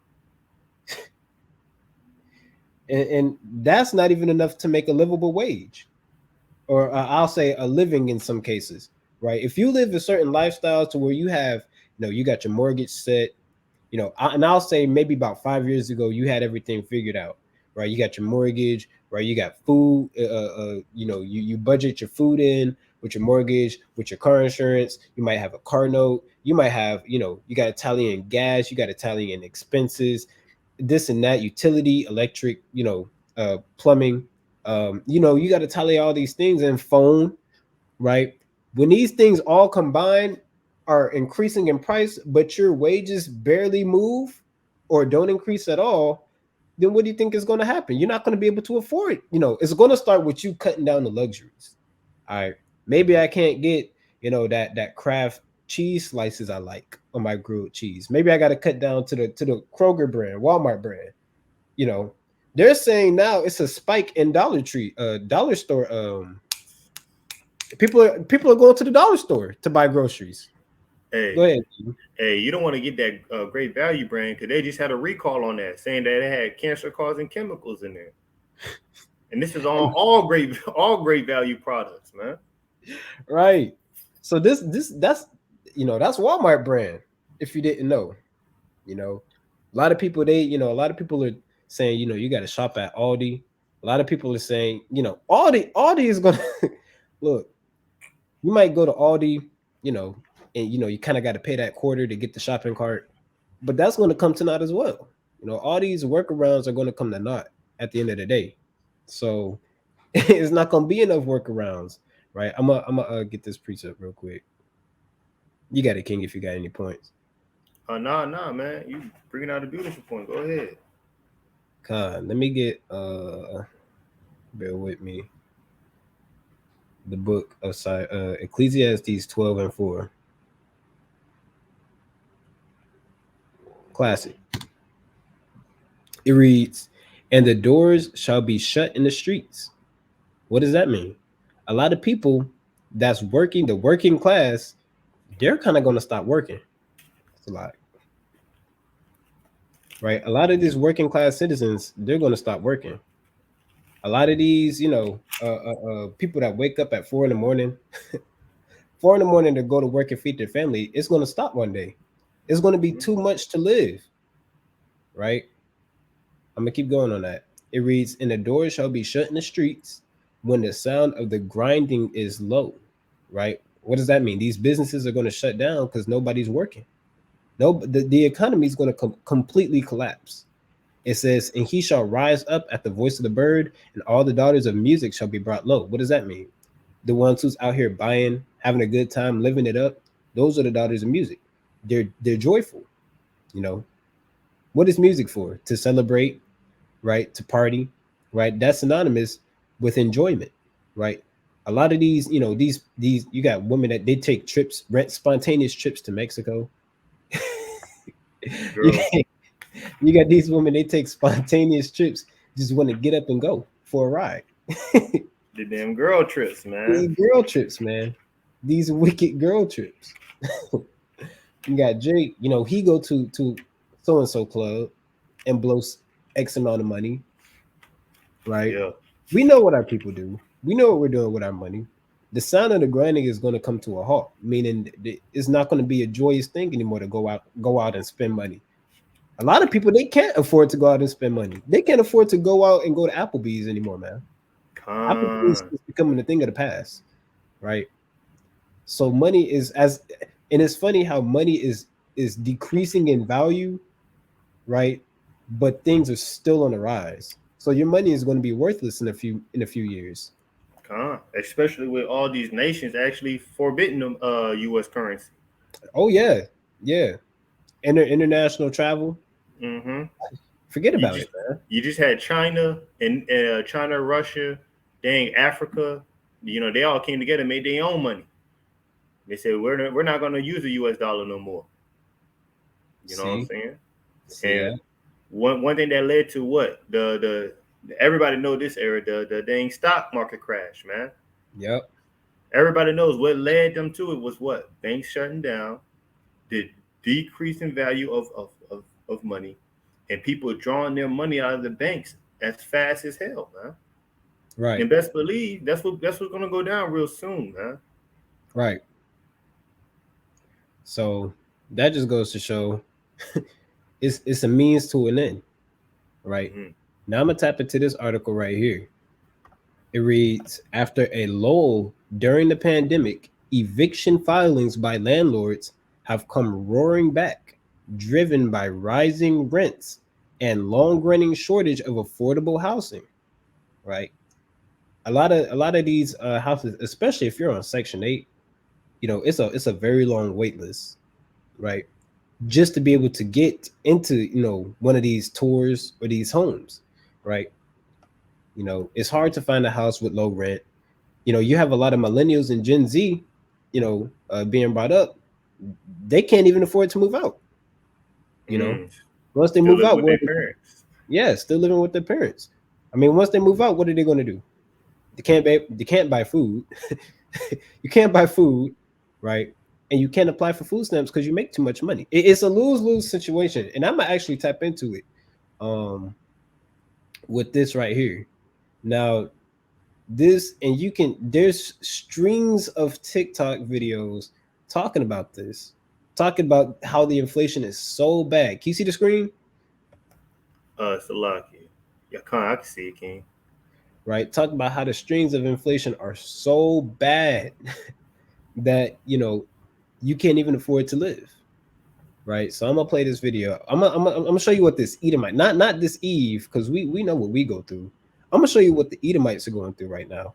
And that's not even enough to make a livable wage, or I'll say a living in some cases, right? If you live a certain lifestyle to where you have, you got your mortgage set, and I'll say maybe about 5 years ago, you had everything figured out, right? You got your mortgage, right? You got food, you budget your food in with your mortgage, with your car insurance. You might have a car note. You might have, you got to tally in gas. You got to tally in expenses, this and that, utility, electric, plumbing. You got to tally all these things and phone, right? When these things all combined are increasing in price, but your wages barely move or don't increase at all, then what do you think is going to happen? You're not going to be able to afford it. It's going to start with you cutting down the luxuries. All right. Maybe I can't get, that craft cheese slices I like on my grilled cheese. Maybe I got to cut down to the Kroger brand, Walmart brand. You know, they're saying now it's a spike in dollar store. People are going to the dollar store to buy groceries. Go Hey, ahead. hey, you don't want to get that great value brand because they just had a recall on that saying that it had cancer causing chemicals in there. And this is on all great value products, man. Right. So that's Walmart brand. If you didn't know, you know, a lot of people are saying, you got to shop at Aldi. A lot of people are saying, Aldi is gonna look. You might go to Aldi, you know, and you kind of got to pay that quarter to get the shopping cart, but that's going to come to naught as well. All these workarounds are going to come to naught at the end of the day. So it's not going to be enough workarounds, right? I'm gonna get this precept real quick. You got it, King, if you got any points. Nah, man. You bringing out a beautiful point. Go ahead. Let me get bear with me. The book of Ecclesiastes 12:4, classic. It reads, "And the doors shall be shut in the streets." What does that mean? A lot of people that's working, the working class, they're kind of going to stop working. It's a lot, right? A lot of these working class citizens, they're going to stop working. A lot of these, people that wake up at 4 in the morning, 4 in the morning to go to work and feed their family, it's going to stop one day. It's going to be Mhm. too much to live, right? I'm gonna keep going on that. It reads, "And the doors shall be shut in the streets when the sound of the grinding is low." Right? What does that mean? These businesses are going to shut down because nobody's working. No, the economy is going to completely collapse. It says, "And he shall rise up at the voice of the bird, and all the daughters of music shall be brought low." What does that mean? The ones who's out here buying, having a good time, living it up, those are the daughters of music. They're joyful. You know, what is music for? To celebrate, right? To party, right? That's synonymous with enjoyment, right? A lot of these, these you got women that they take trips, rent spontaneous trips to Mexico. you, Girls, you got these women, they take spontaneous trips, just want to get up and go for a ride. the damn girl trips, man. These girl trips, man. These wicked girl trips. You got Drake, he go to so and so club and blows X amount of money, right? Yeah, We know what our people do. We know what we're doing with our money. The sound of the grinding is going to come to a halt, meaning it's not going to be a joyous thing anymore to go out and spend money. A lot of people, they can't afford to go out and spend money. They can't afford to go out and go to Applebee's anymore, man. Applebee's con, is becoming a thing of the past, right? So money is as, and it's funny how money is decreasing in value, right? But things are still on the rise. So your money is going to be worthless in a few years. con. Especially with all these nations actually forbidding them U.S. currency. Oh yeah, yeah. International travel, Mm-hmm. forget You about just it, man. you just had China and China, Russia, dang Africa. You know, they all came together, and made their own money. They said we're not going to use the U.S. dollar no more. You know what I'm See, saying? see And that? one thing that led to what the everybody know this era, the dang stock market crash, man. Yep. Everybody knows what led them to it was what, banks shutting down, the decrease in value of money, and people drawing their money out of the banks as fast as hell, man. Right, And best believe that's what's gonna go down real soon, man. right. So that just goes to show it's a means to an end, right? Mm-hmm. Now I'm gonna tap into this article right here. It reads, "After a lull during the pandemic, eviction filings by landlords have come roaring back, driven by rising rents and long-running shortage of affordable housing." Right? A lot of these houses, especially if you're on Section 8, it's a very long wait list, right? Just to be able to get into one of these tours or these homes, right? It's hard to find a house with low rent. You have a lot of millennials and Gen Z, being brought up. They can't even afford to move out. You know, Mm. once they Still move living out, with their parents. yeah, still living with their parents. I mean, once they move out, what are they going to do? They can't buy food. You can't buy food, right? And you can't apply for food stamps because you make too much money. It's a lose-lose situation, and I'm gonna actually tap into it um with this right here. Now, this, and there's strings of TikTok videos talking about this, talking about how the inflation is so bad. Can you see the screen? Salaki. Yeah, I can see it, King. Right, talking about how the strings of inflation are so bad that you can't even afford to live. Right, so I'm gonna play this video. I'm gonna show you what this Edomite, not this Eve, because we know what we go through. I'm gonna show you what the Edomites are going through right now,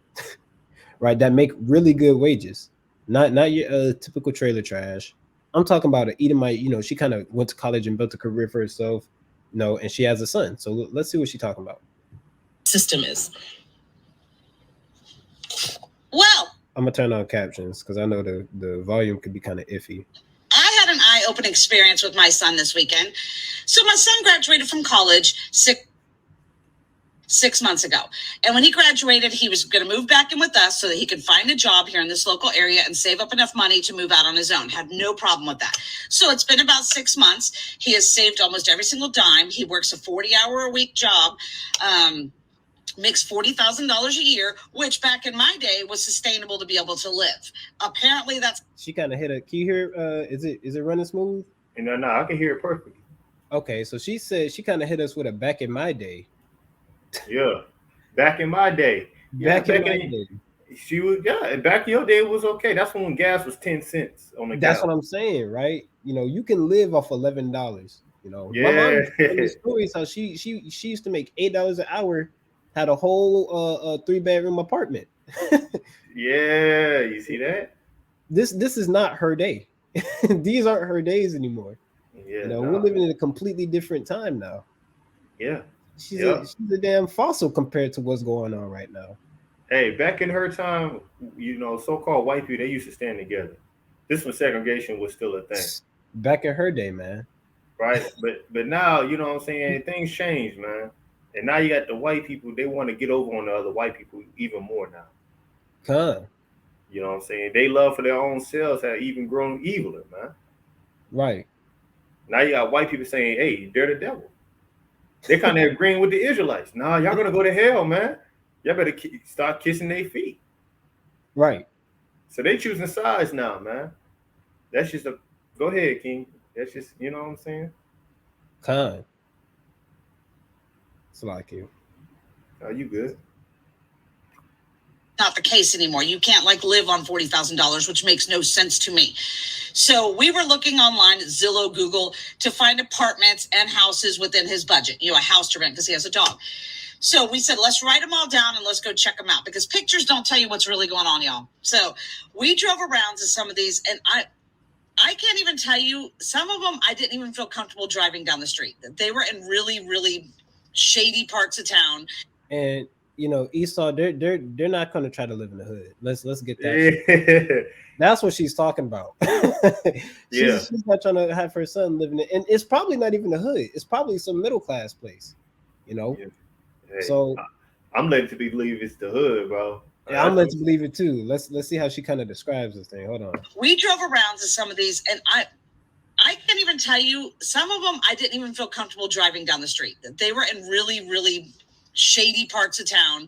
right? That make really good wages, not your typical trailer trash. I'm talking about an Edomite. She kind of went to college and built a career for herself. And she has a son. So let's see what she's talking about. System is. Well, I'm gonna turn on captions because I know the volume could be kind of iffy. I had an eye-opening experience with my son this weekend. So my son graduated from college 6 months ago. And when he graduated, he was going to move back in with us so that he could find a job here in this local area and save up enough money to move out on his own. Had no problem with that. So it's been about 6 months. He has saved almost every single dime. He works a 40-hour-a-week job. Makes $40,000 a year, which back in my day was sustainable to be able to live. Apparently, that's, she kind of hit a. Can you hear? Is it running smooth? No, I can hear it perfectly. Okay, so she said she kind of hit us with a back in my day. Yeah, back in my day. Yeah, Back in back my in day. she was and back in your day it was okay. That's when gas was 10 cents on the That's gallon. what I'm saying, right? You know, you can live off $11. You know, my mom Yeah, used to tell me stories how she used to make $8 an hour, had a whole 3 bedroom apartment. yeah. You see that? This is not her day. These aren't her days anymore. You Yeah, know, we're nah, living in a completely different time now. yeah, She's yeah. a damn fossil compared to what's going on right now. Hey, back in her time, so-called white people they used to stand together. This when segregation was still a thing, Back in her day, man. right? But now, you know what I'm saying? Things change, man. And now you got the white people. They want to get over on the other white people even more now. Con, You know what I'm saying? They love for their own selves have even grown eviler, man. right, Now you got white people saying, "Hey, they're the devil." They kind of agreeing with the Israelites. Nah, y'all gonna go to hell, man. Y'all better start kissing their feet. right. So they choosing sides now, man. That's just a go ahead, King. That's just you know what I'm saying. Con, it's like you. Are you good? Not the case anymore. You can't like live on $40,000, which makes no sense to me. So we were looking online at Zillow, Google to find apartments and houses within his budget. A house to rent because he has a dog. So we said, let's write them all down and let's go check them out because pictures don't tell you what's really going on, y'all. So we drove around to some of these, and I can't even tell you. Some of them I didn't even feel comfortable driving down the street. They were in really, really shady parts of town. And you know, Esau, they're not gonna try to live in the hood. Let's get that straight. Yeah, That's what she's talking about. yeah. She's not trying to have her son living in, and it's probably not even a hood. It's probably some middle class place, you know. Yeah. Hey, So I'm led to believe it's the hood, bro. yeah, I'm led to believe it too. Let's see how she kind of describes this thing. Hold on. We drove around to some of these, and I can't even tell you. Some of them I didn't even feel comfortable driving down the street. They were in really, really shady parts of town.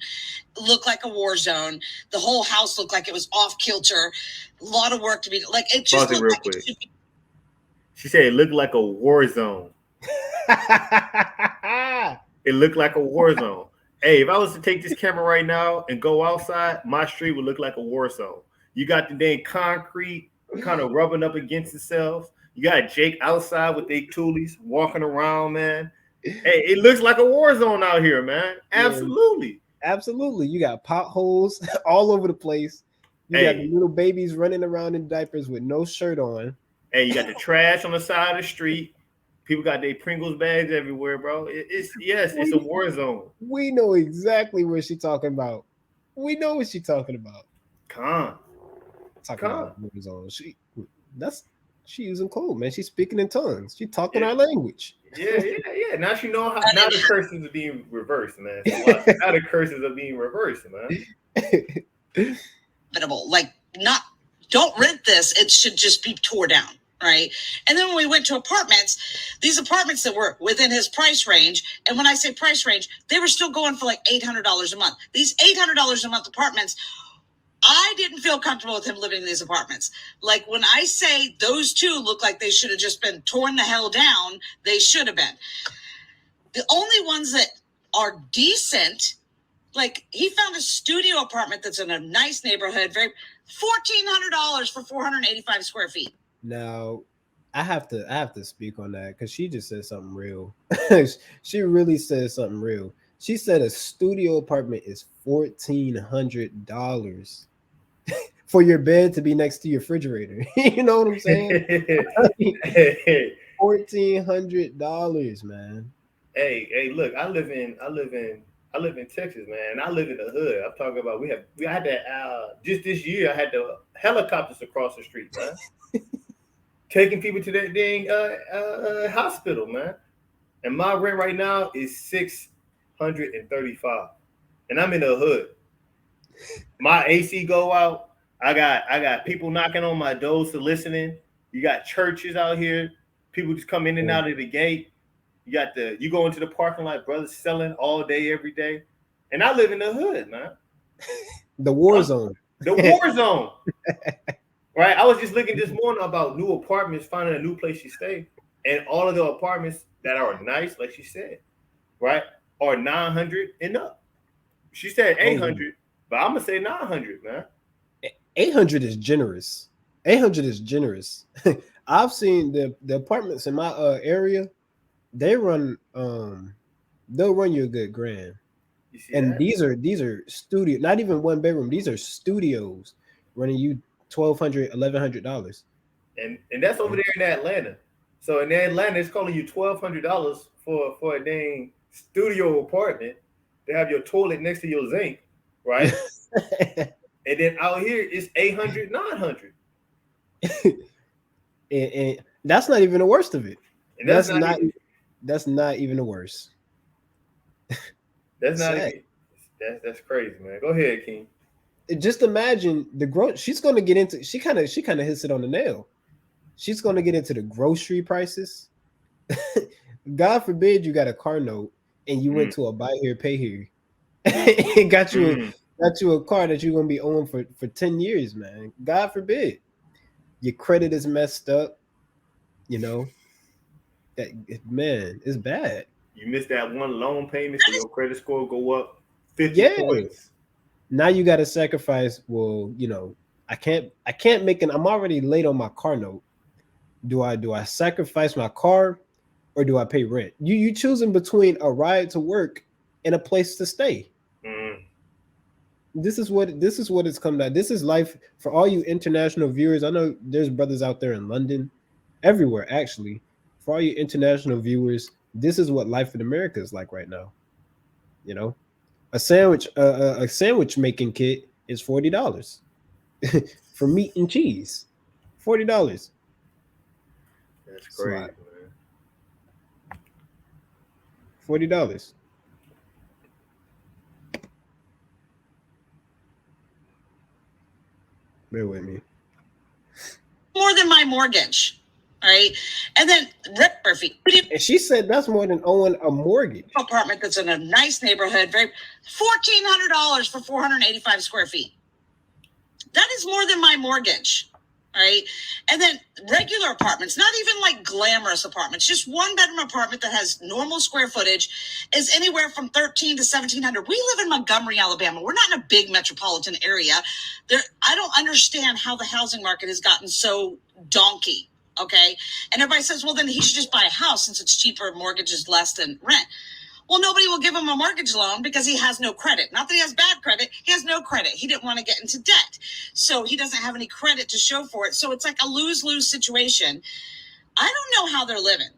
Looked like a war zone. The whole house looked like it was off kilter. A lot of work to be like. It just Pause it looked real like it quick. should be. She said it looked like a war zone. It looked like a war zone. Hey, if I was to take this camera right now and go outside, my street would look like a war zone. You got the dang concrete kind of rubbing up against itself. You got Jake outside with their toolies walking around, man. Hey, it looks like a war zone out here, man. Man, Absolutely. absolutely. You got potholes all over the place. You got the Hey, little babies running around in diapers with no shirt on. hey, you got the trash on the side of the street. People got their Pringles bags everywhere, bro. It's a We, war zone. we know exactly what she's talking about. We know what she's talking about. Con, Talking about con. a war zone. That's she using code, man. She's speaking in tongues. She talking Yeah, our language. yeah. Now you know how now the curses are being reversed, man. So watch now the curses are being reversed, man. Like, not, don't rent this. It should just be tore down. Right. And then when we went to apartments, these apartments that were within his price range, and when I say price range, they were still going for like $800 a month. These $800 a month apartments, I didn't feel comfortable with him living in these apartments. Like, when I say those two look like they should have just been torn the hell down, they should have been. The only ones that are decent, like, he found a studio apartment that's in a nice neighborhood, very $1,400 for 485 square feet. Now, I have to speak on that because she just said something real. She really said something real. She said a studio apartment is $1,400 for your bed to be next to your refrigerator. You know what I'm saying? Hey, $1,400, man. hey, look, I live in Texas, man. I live in the hood. I'm talking about we had that just this year I had the helicopters across the street, man. Taking people to that dang hospital, man. And my rent right now is 635, and I'm in the hood. My AC go out. I got people knocking on my doors to listening. You got churches out here. People just come in and Yeah. out of the gate. You go into the parking lot, brothers selling all day, every day. And I live in the hood, man. The war I'm zone. the war zone. Right? I was just looking this morning about new apartments, finding a new place to stay. And all of the apartments that are nice, like she said, right, are 900 and up. She said Oh, 800, but I'm gonna say 900, man. 800 is generous. 800 is generous. I've seen the apartments in my area. They run they'll run you a good grand. You see And that? these are studio, not even one bedroom. These are studios running you $1,200, $1,100. And that's over there in Atlanta. So in Atlanta, it's calling you $1,200 for a dang studio apartment to have your toilet next to your zinc, right? And then out here it's 800, 900. And that's not even the worst of it. And That's not that's not even the worst. that's not Sad. even that's crazy, man. Go ahead, King. Just imagine the growth she's going to get into. She kind of hits it on the nail. She's going to get into the grocery prices. God forbid you got a car note and you went Mm, to a buy here pay here and mm. got you a car that you're going to be owing for 10 years, man. God forbid. Your credit is messed up, you know. That man, it's bad. You missed that one loan payment, so your credit score go up 50 Yeah. points. Now you got to sacrifice, well, I can't make an I'm already late on my car note. Do I sacrifice my car or do I pay rent? You choosing between a ride to work and a place to stay. Mm. This is what it's come down. This is life for all you international viewers. I know there's brothers out there in London, everywhere actually. For all you international viewers, this is what life in America is like right now. You know, a sandwich making kit is $40 for meat and cheese. $40. That's It's a crazy, lot. man. $40. Bear with me. More than my mortgage, right? And then rent fee. And she said that's more than owing a mortgage. Apartment that's in a nice neighborhood, very $1,400 for 485 square feet. That is more than my mortgage, right? And then regular apartments, not even like glamorous apartments, just one bedroom apartment that has normal square footage is anywhere from 13 to 1,700. We live in Montgomery, Alabama. We're not in a big metropolitan area. I don't understand how the housing market has gotten so donkey. Okay. And everybody says, well, then he should just buy a house since it's cheaper, mortgage is less than rent. Well, nobody will give him a mortgage loan because he has no credit. Not that he has bad credit. He has no credit. He didn't want to get into debt. So he doesn't have any credit to show for it. So it's like a lose-lose situation. I don't know how they're living.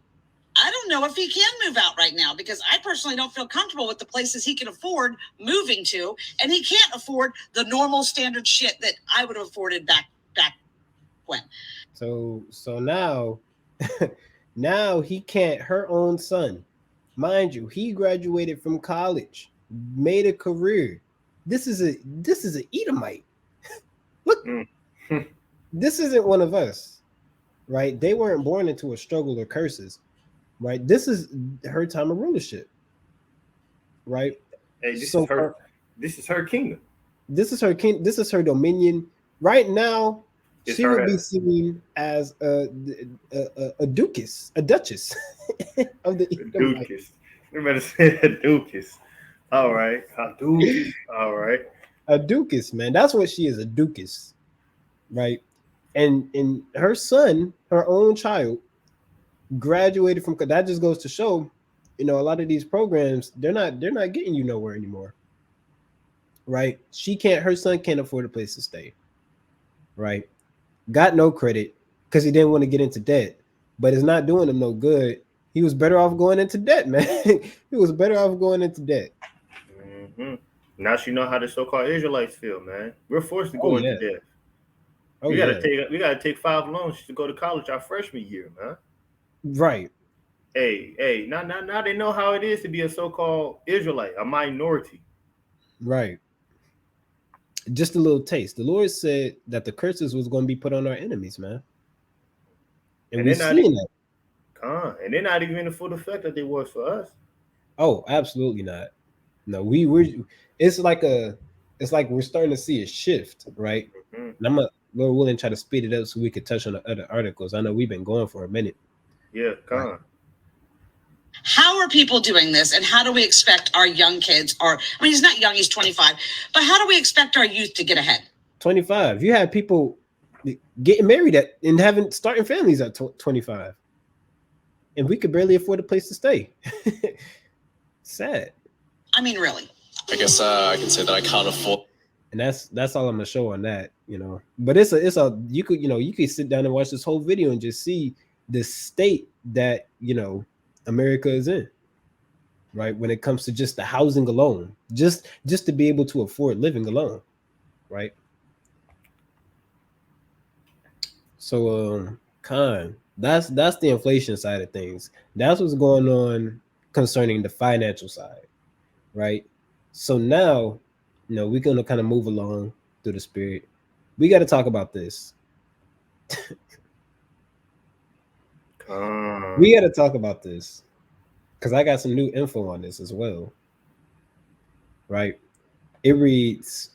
I don't know if he can move out right now because I personally don't feel comfortable with the places he can afford moving to. And he can't afford the normal standard shit that I would have afforded back when. So now now he can't her own son. Mind you, he graduated from college, made a career. This is a Edomite. Look, Mm. this isn't one of us, right? They weren't born into a struggle or curses, right? This is her time of rulership, right? Hey, this So is her. This is her kingdom. this is her king. This is her dominion. Right now, It's she her would be head. seen as a duchess, a duchess of the A Edomite. Dukas. You better say a Dukas. All right. A Dukas. All right. A duchess, man. That's what she is, a duchess, right? And her son, her own child, graduated from that. Just goes to show, a lot of these programs, they're not getting you nowhere anymore, right? Her son can't afford a place to stay, right? Got no credit because he didn't want to get into debt, but it's not doing him no good. He was better off going into debt, man. He was better off going into debt. Hmm. Now she know how the so-called Israelites feel, man. We're forced to Oh go into yeah, debt. oh We gotta yeah, take we gotta take 5 loans to go to college our freshman year, man. right, Hey, now they know how it is to be a so-called Israelite, a minority. right. Just a little taste. The Lord said that the curses was going to be put on our enemies, man, and And we they're not seeing that. and they're not even in the full effect that they was for us. Oh, absolutely not. No, it's like we're starting to see a shift, right? Hmm. And Lord willing, try to speed it up so we could touch on the other articles. I know we've been going for a minute, Yeah, con. How are people doing this, and how do we expect our young kids, or I mean, he's not young, he's 25, but how do we expect our youth to get ahead? 25. You had people getting married at and having starting families at 25, and we could barely afford a place to stay. Sad. I mean, really. I guess I can say that I can't afford. And that's all I'm gonna show on that, But it's a you could sit down and watch this whole video and just see the state that America is in, right? When it comes to just the housing alone, just to be able to afford living alone, right? So that's the inflation side of things. That's what's going on concerning the financial side, right? So now, we're gonna kind of move along through the spirit. We got to talk about this. We got to talk about this because I got some new info on this as well, right? It reads,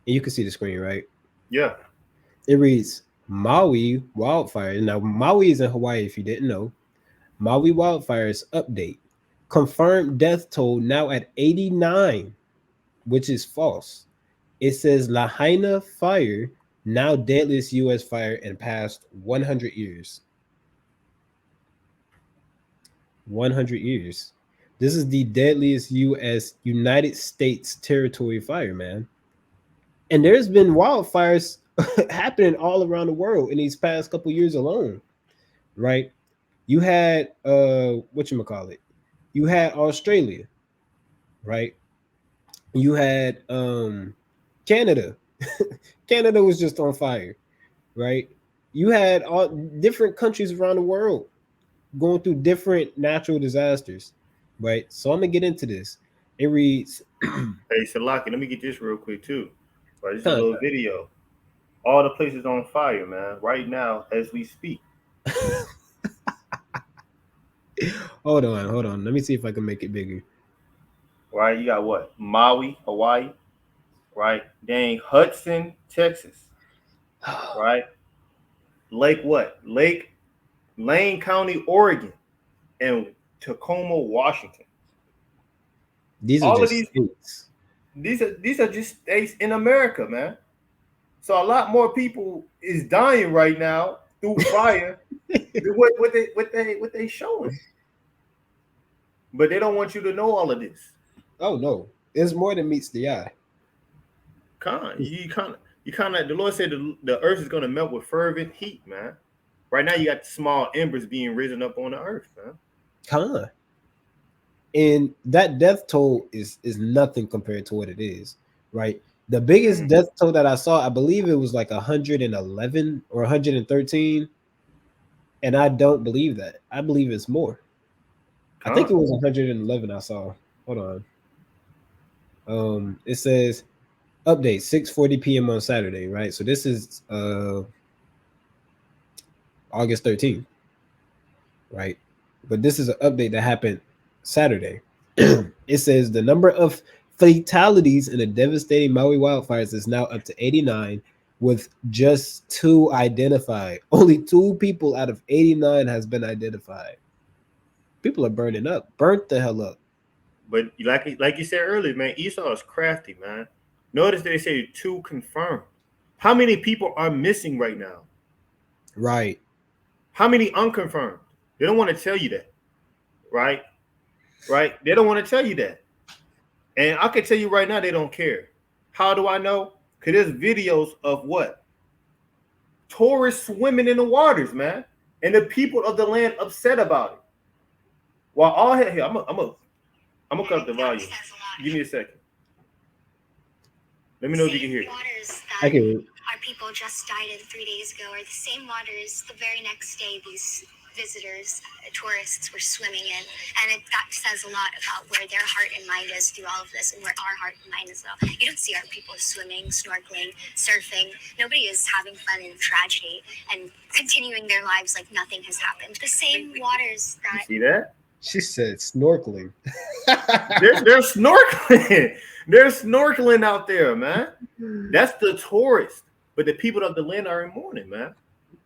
and you can see the screen, right? Yeah. It reads Maui wildfire. Now, Maui is in Hawaii, if you didn't know. Maui wildfires update. Confirmed death toll now at 89, which is false. It says Lahaina fire, now deadliest U.S. fire in past 100 years. 100 years. This is the deadliest U.S. United States territory fire, man. And there's been wildfires happening all around the world in these past couple years alone, right? You had whatchamacallit? You had Australia, right? You had Canada. Canada was just on fire, right? You had all different countries around the world going through different natural disasters, right? So I'm gonna get into this. It reads Hey, Salaki, let me get this real quick too. Right, this is a little video. All the places on fire, man, right now as we speak. Hold on. Let me see if I can make it bigger. Right, you got what? Maui, Hawaii, right? Dang, Hudson, Texas, right? Lake what? Lake Lane County, Oregon, and Tacoma, Washington. These are All of just states. These are just states in America, man. So a lot more people is dying right now through fire than what they showing. But they don't want you to know all of this. Oh no, it's more than meets the eye. You kind of. The Lord said the earth is going to melt with fervent heat, man. Right now, you got small embers being risen up on the earth, man. And that death toll is nothing compared to what it is, right? The biggest death toll that I saw, I believe it was like 111 or 113, and I don't believe that. I believe it's more. I think it was 111 I saw. Hold on. It says update 6:40 p.m. on Saturday, right? So this is August 13th, right? But this is an update that happened Saturday. It says the number of fatalities in the devastating Maui wildfires is now up to 89, with just 2 identified. Only 2 people out of 89 has been identified. People are burning up, burnt the hell up. But like you said earlier, man, Esau is crafty, man. Notice they say 2 confirmed. How many people are missing right now? Right. How many unconfirmed? They don't want to tell you that, right? Right? They don't want to tell you that. And I can tell you right now, they don't care. How do I know? Because there's videos of what? Tourists swimming in the waters, man. And the people of the land upset about it. While all here, I'm gonna cut up the volume. Give me a second. Let me know if you can hear. I can hear. Our people just died in 3 days ago, or the same waters the very next day these visitors, tourists were swimming in. And that says a lot about where their heart and mind is through all of this, and where our heart and mind is well. You don't see our people swimming, snorkeling, surfing. Nobody is having fun in tragedy and continuing their lives like nothing has happened. The same waters that... You see that? She said snorkeling. They're snorkeling. They're snorkeling out there, man. That's the tourists. But the people of the land are in mourning, man.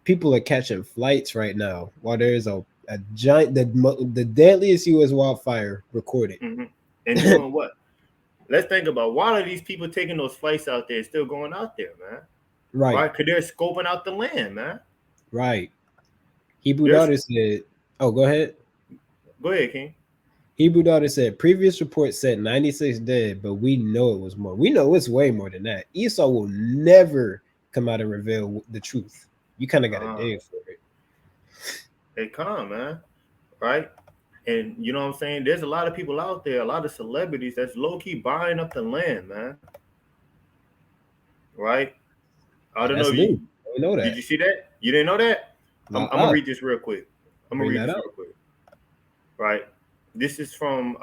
People are catching flights right now while there's a a giant, the deadliest U.S. wildfire recorded. Mm-hmm. And doing what? Let's think about why are these people taking those flights out there, still going out there, man? Right, Right? Because they're scoping out the land, man. right. Hebrew There's Daughter said, "Oh, go ahead." Go ahead, King. Hebrew Daughter said, "Previous reports said 96 dead, but we know it was more. We know it's way more than that. Esau will never come out and reveal the truth. You kind of got to Uh, dig for it." they come, man. Right? And you know what I'm saying? There's a lot of people out there, a lot of celebrities that's low key buying up the land, man. Right? I don't know That's if you new. We know did that. you see that? You didn't know that? I'm gonna Uh-uh. read this real quick. I'm gonna Bring read that this up. real quick. Right? This is from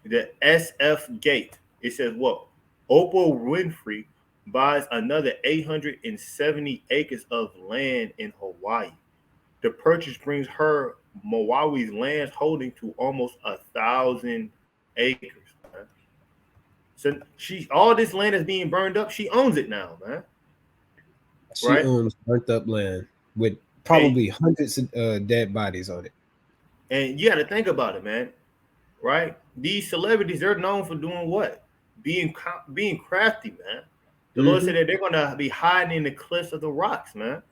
the SF Gate. It says what? Oprah Winfrey buys another 870 acres of land in Hawaii. The purchase brings her Maui's land holding to almost 1,000 acres, man. So she all this land is being burned up. She owns it now, man. She Right? owns burnt up land with And probably hundreds of dead bodies on it. and you got to think about it, man. Right? These celebrities, they're known for doing what? Being crafty, man. The Lord Mm-hmm. said that they're gonna be hiding in the cliffs of the rocks, man.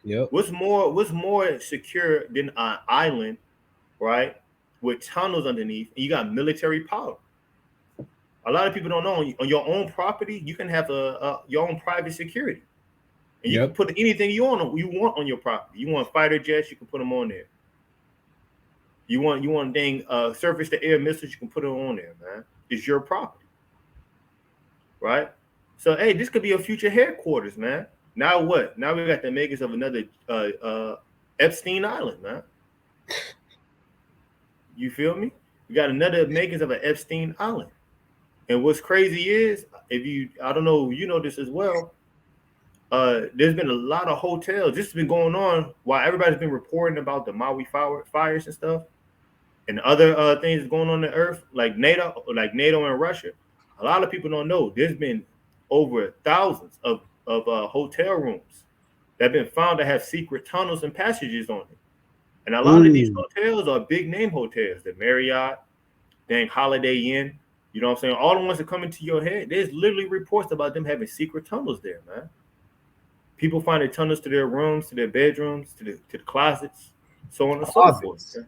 Yep. What's more secure than an island, right? With tunnels underneath, and you got military power. A lot of people don't know on your own property, you can have your own private security, and you can Yep. put anything you want on your property. You want fighter jets, you can put them on there. You want dang surface to air missiles, you can put it on there, man. It's your property, right? So hey, this could be a future headquarters, man. Now what? Now we got the makers of another Epstein Island, man. You feel me? We got another makers of an Epstein Island. And what's crazy is, if you, I don't know, you know this as well. There's been a lot of hotels. This has been going on while everybody's been reporting about the Maui fires and stuff, and other things going on the earth, like NATO and Russia. A lot of people don't know. There's been over thousands of hotel rooms that have been found to have secret tunnels and passages on it. And a lot of these Ooh. hotels are big name hotels, the Marriott, dang Holiday Inn. You know what I'm saying? All the ones that come into your head, there's literally reports about them having secret tunnels there, man. People finding tunnels to their rooms, to their bedrooms, to the closets, so on and so forth. Closets.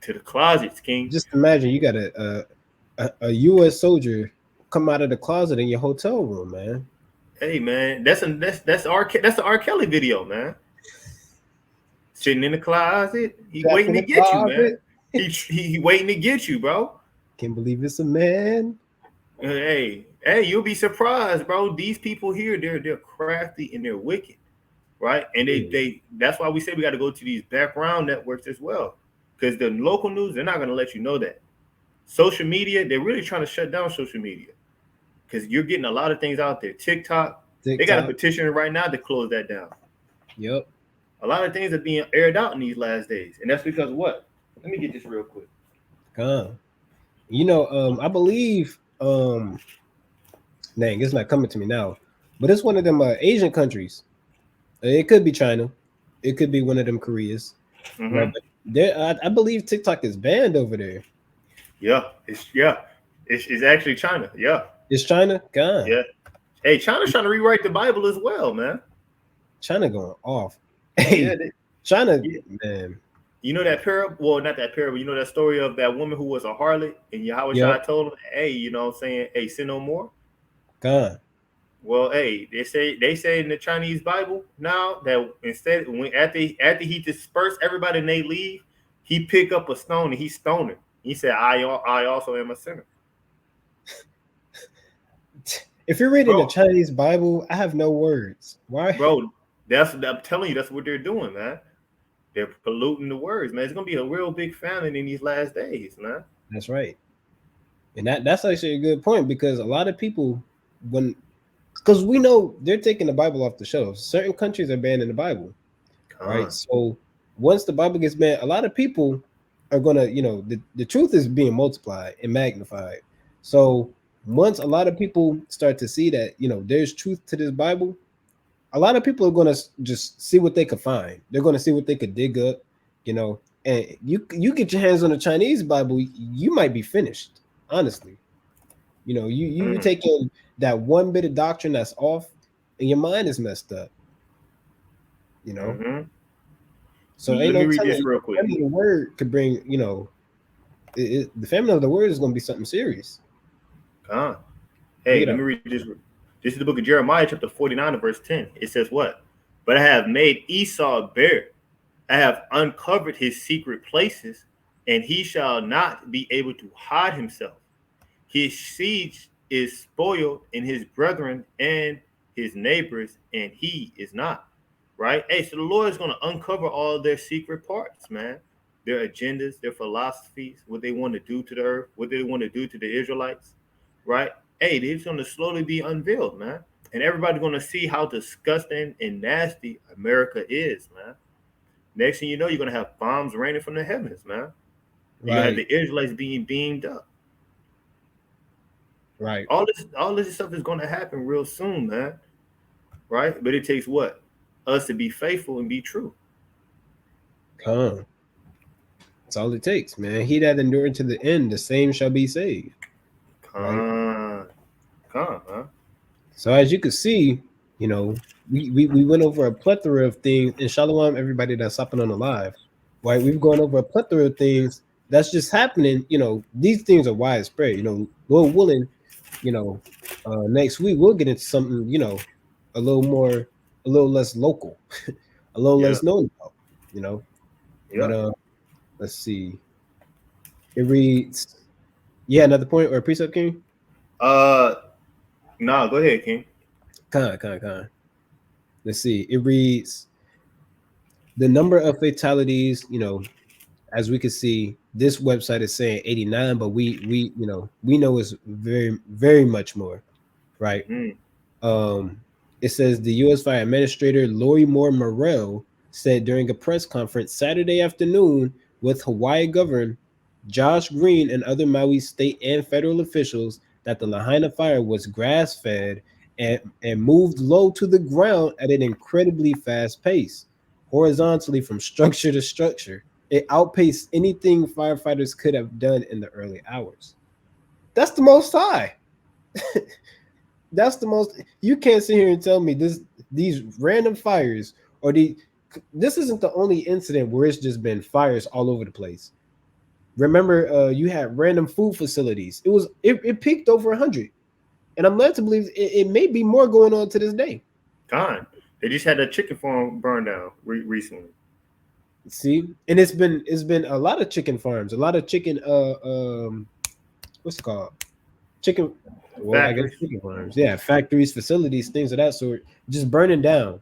To the closets, King. Just imagine you got a U.S. soldier come out of the closet in your hotel room, man. Hey, man, that's the R. Kelly video, man. Sitting in the closet, he Trapped waiting in to the get you, man. closet. He waiting to get you, bro. Can't believe it's a man. Hey, you'll be surprised, bro. These people here, they're crafty and they're wicked, right? And they that's why we say we got to go to these background networks as well, because the local news, they're not going to let you know that. Social media, they're really trying to shut down social media because you're getting a lot of things out there. TikTok, they got a TikTok. petition right now to close that down. Yep. A lot of things are being aired out in these last days, and that's because of what? Let me get this real quick. You know, I believe, dang, it's not coming to me now, but it's one of them Asian countries. It could be China. It could be one of them Koreas, right? Mm-hmm. But there, I believe TikTok is banned over there. It's actually China. Yeah, Is China gone? yeah. Hey, China's trying to rewrite the Bible as well, man. China going off. Yeah, Hey, China, yeah. man. You know that parable? Well, not that parable. You know that story of that woman who was a harlot, and Yahweh Shai Yep, told him, "Hey, you know what I'm saying? Hey, sin no more." gone. Well, hey, they say in the Chinese Bible now that instead when after he dispersed everybody and they leave, he pick up a stone and he stoned her. He said, "I also am a sinner." If you're reading the Bro, Chinese Bible, I have no words. Why? bro, I'm telling you, that's what they're doing, man. They're polluting the words, man. It's gonna be a real big famine in these last days, man. That's right. And that's actually a good point because a lot of people, when because we know they're taking the Bible off the shelves. Certain countries are banning the Bible, right? Con. So once the Bible gets banned, a lot of people are gonna, the truth is being multiplied and magnified. So once a lot of people start to see that, there's truth to this Bible, a lot of people are gonna just see what they could find. They're gonna see what they could dig up. you know, and you get your hands on a Chinese Bible, you might be finished, honestly. You know, you Mm. take in that one bit of doctrine that's off, and your mind is messed up. You know, Mm-hmm. so ain't Let me no read telling. this real quick. Family of the word could bring. You know, the family of the word is going to be something serious. Huh? Look Hey, it let up. me read this. This is the book of Jeremiah, chapter 49, and verse 10. It says what? But I have made Esau bare. I have uncovered his secret places, and he shall not be able to hide himself. His siege is spoiled in his brethren and his neighbors, and he is not. Right? Hey, so the Lord is going to uncover all their secret parts, man. Their agendas, their philosophies, what they want to do to the earth, what they want to do to the Israelites, right? Hey, it's going to slowly be unveiled, man. And everybody's going to see how disgusting and nasty America is, man. Next thing you know, you're going to have bombs raining from the heavens, man. You're going to have Right, the Israelites being beamed up. right. All this stuff is going to happen real soon, man. Right? But it takes what? Us to be faithful and be true. Come. That's all it takes, man. He that endured to the end, the same shall be saved. Right. Come, come, huh? So as you can see, you know, we went over a plethora of things. And shalom, everybody that's hopping on the live. Right. We've gone over a plethora of things that's just happening. You know, these things are widespread. You know, Lord willing, you know, next week we'll get into something, you know, a little more, a little less local, a little Yeah, less known about, you know. But yeah. let's see. It reads, yeah, another point or a precept king? Uh, nah, go ahead, King. Con. Let's see. It reads the number of fatalities, you know, as we can see, this website is saying 89, but we know it's very much more, right? Mm, Um, it says the U.S. Fire Administrator Lori Moore Morrell said during a press conference Saturday afternoon with Hawaii Governor Josh Green and other Maui state and federal officials that the Lahaina fire was grass fed and moved low to the ground at an incredibly fast pace, horizontally from structure to structure. It outpaced anything firefighters could have done in the early hours. That's the most high. That's the most. You can't sit here and tell me these random fires or this isn't the only incident where it's just been fires all over the place. Remember, you had random food facilities. It peaked over 100, and I'm led to believe it may be more going on to this day. gone. They just had a chicken farm burned down recently. See, and it's been a lot of chicken farms, a lot of chicken what's it called, chicken. Well, I guess Factories. chicken farms. Yeah, factories, facilities, things of that sort, just burning down.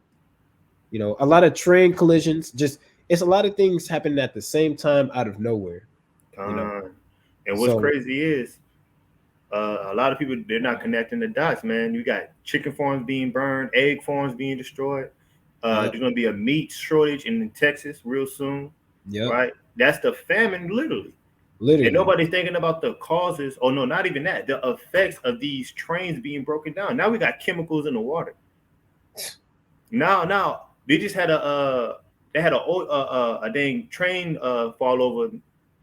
You know, a lot of train collisions. Just it's a lot of things happening at the same time out of nowhere. You know, Gone. And what's so crazy is a lot of people they're not connecting the dots, man. You got chicken farms being burned, egg farms being destroyed. yep, There's gonna be a meat shortage in Texas real soon, yep, right? That's the famine, literally. And literally, nobody's thinking about the causes, or no, not even that, the effects of these trains being broken down. Now we got chemicals in the water. Now they just had a dang train fall over.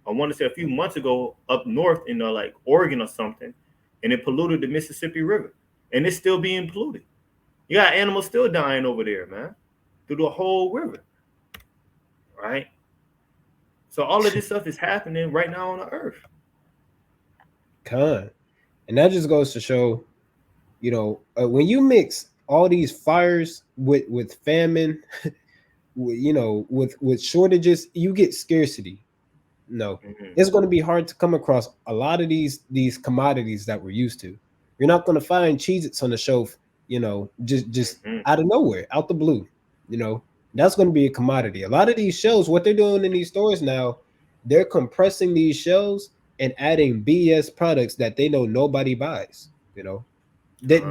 I want to say a few months ago up north in like Oregon or something, and it polluted the Mississippi River, and it's still being polluted. You got animals still dying over there, man, through the whole river, right? So all of this stuff is happening right now on the earth. con, and that just goes to show, you know, when you mix all these fires with famine, you know, with shortages, you get scarcity. No, Mm-hmm. it's going to be hard to come across a lot of these commodities that we're used to. You're not going to find Cheez-Its on the shelf, you know, just Mm-hmm. out of nowhere, out the blue. You know, that's going to be a commodity. A lot of these shells, what they're doing in these stores now, they're compressing these shells and adding BS products that they know nobody buys. You know, that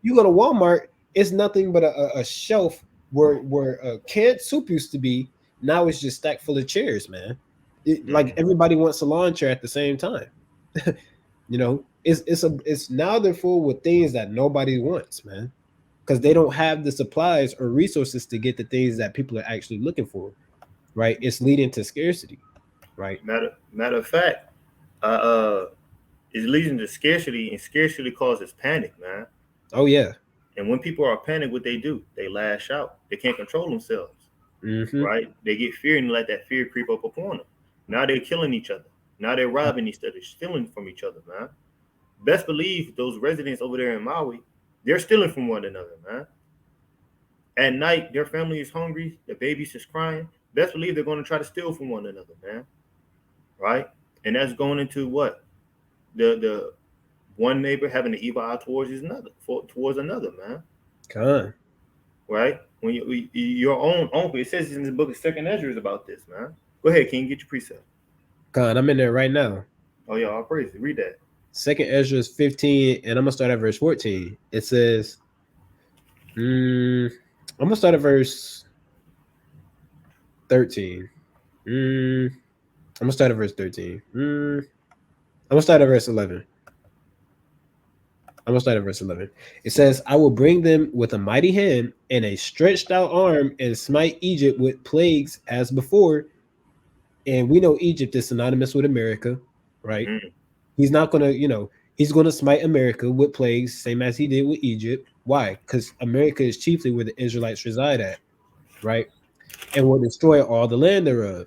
you go to Walmart, it's nothing but a shelf where canned soup used to be. Now it's just stacked full of chairs, man. Like Mm-hmm. everybody wants a lawn chair at the same time. You know, it's now they're full with things that nobody wants, man, because they don't have the supplies or resources to get the things that people are actually looking for. right? It's leading to scarcity, right? Matter of fact, uh, uh, it's leading to scarcity, and scarcity causes panic, man. Oh yeah. And when people are panicked, what they do, they lash out. They can't control themselves, Mm-hmm. right? They get fear and let that fear creep up upon them. Now they're killing each other. Now they're robbing each other, stealing from each other, man. Best believe those residents over there in Maui, they're stealing from one another, man. At night, their family is hungry, the baby's just crying. Best believe they're going to try to steal from one another, man. Right? And that's going into what? The one neighbor having the evil eye towards another, man. Con. Right? When your own uncle, it says in the book of Second Ezra is about this, man. Go ahead, King, get your precept. Con. I'm in there right now. Oh yeah, I'll praise it. Read that. Second Ezra is 15, and I'm gonna start at verse 14. It says, I'm gonna start at verse 13. I'm gonna start at verse 13. I'm gonna start at verse 11. I'm gonna start at verse 11. It says, I will bring them with a mighty hand and a stretched out arm and smite Egypt with plagues as before. And we know Egypt is synonymous with America, right? Mm, He's not gonna, he's gonna smite America with plagues, same as he did with Egypt. Why? Because America is chiefly where the Israelites reside at, right? And will destroy all the land thereof.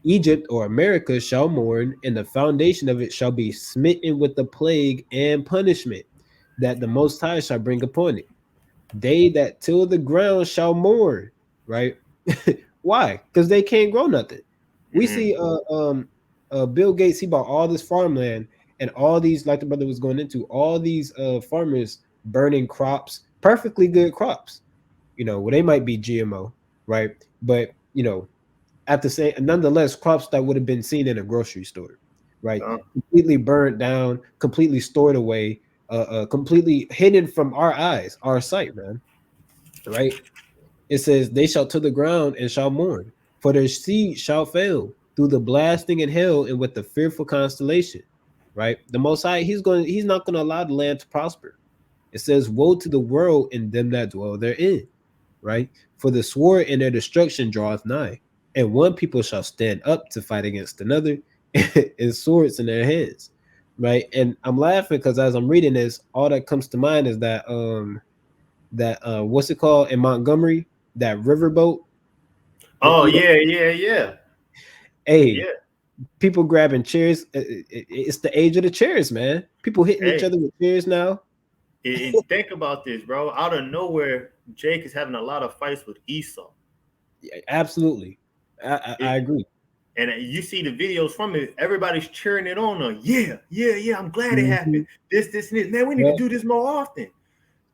Egypt or America shall mourn, and the foundation of it shall be smitten with the plague and punishment that the Most High shall bring upon it. They that till the ground shall mourn, right? Why? Because they can't grow nothing. We mm, see Bill Gates, he bought all this farmland and all these, like the brother was going into, all these farmers burning crops, perfectly good crops. Well, they might be GMO, right? But at the same, nonetheless, crops that would have been seen in a grocery store, right? uh, Completely burned down, completely stored away, completely hidden from our eyes, our sight, man, right? It says, they shall to the ground and shall mourn, for their seed shall fail through the blasting in hell and with the fearful constellation, right? The Most High, he's not going to allow the land to prosper. It says, woe to the world and them that dwell therein, right? For the sword and their destruction draweth nigh, and one people shall stand up to fight against another, and swords in their hands, right? And I'm laughing because as I'm reading this, all that comes to mind is that what's it called in Montgomery, that riverboat. oh yeah, yeah, yeah, Hey, yeah. people grabbing chairs. It's the age of the chairs, man. People hitting each Hey, other with chairs now. think about this, bro. Out of nowhere, Jake is having a lot of fights with Esau. Yeah, absolutely, I It, agree. and you see the videos from it. Everybody's cheering it on. Yeah, yeah, yeah. I'm glad it Mm-hmm. happened. This, and this. Man, we need to Yeah, do this more often.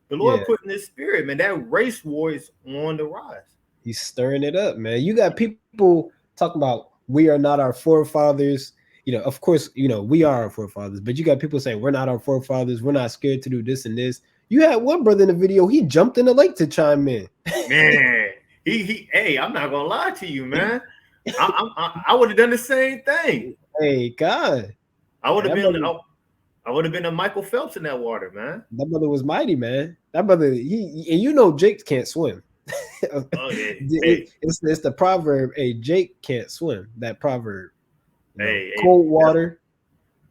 The yeah. Lord put in this spirit, man. That race war is on the rise. He's stirring it up, man. You got people talking about we are not our forefathers. Of course, we are our forefathers, but you got people saying we're not our forefathers. We're not scared to do this and this. You had one brother in the video, he jumped in the lake to chime in. Man, hey, I'm not gonna lie to you, man. I would have done the same thing. Hey, God. I would And have been, I would have been a Michael Phelps in that water, man. that brother was mighty, man. That brother, and Jake can't swim. Oh yeah, hey, It's the proverb, hey, Jake can't swim. That proverb, hey, cold water.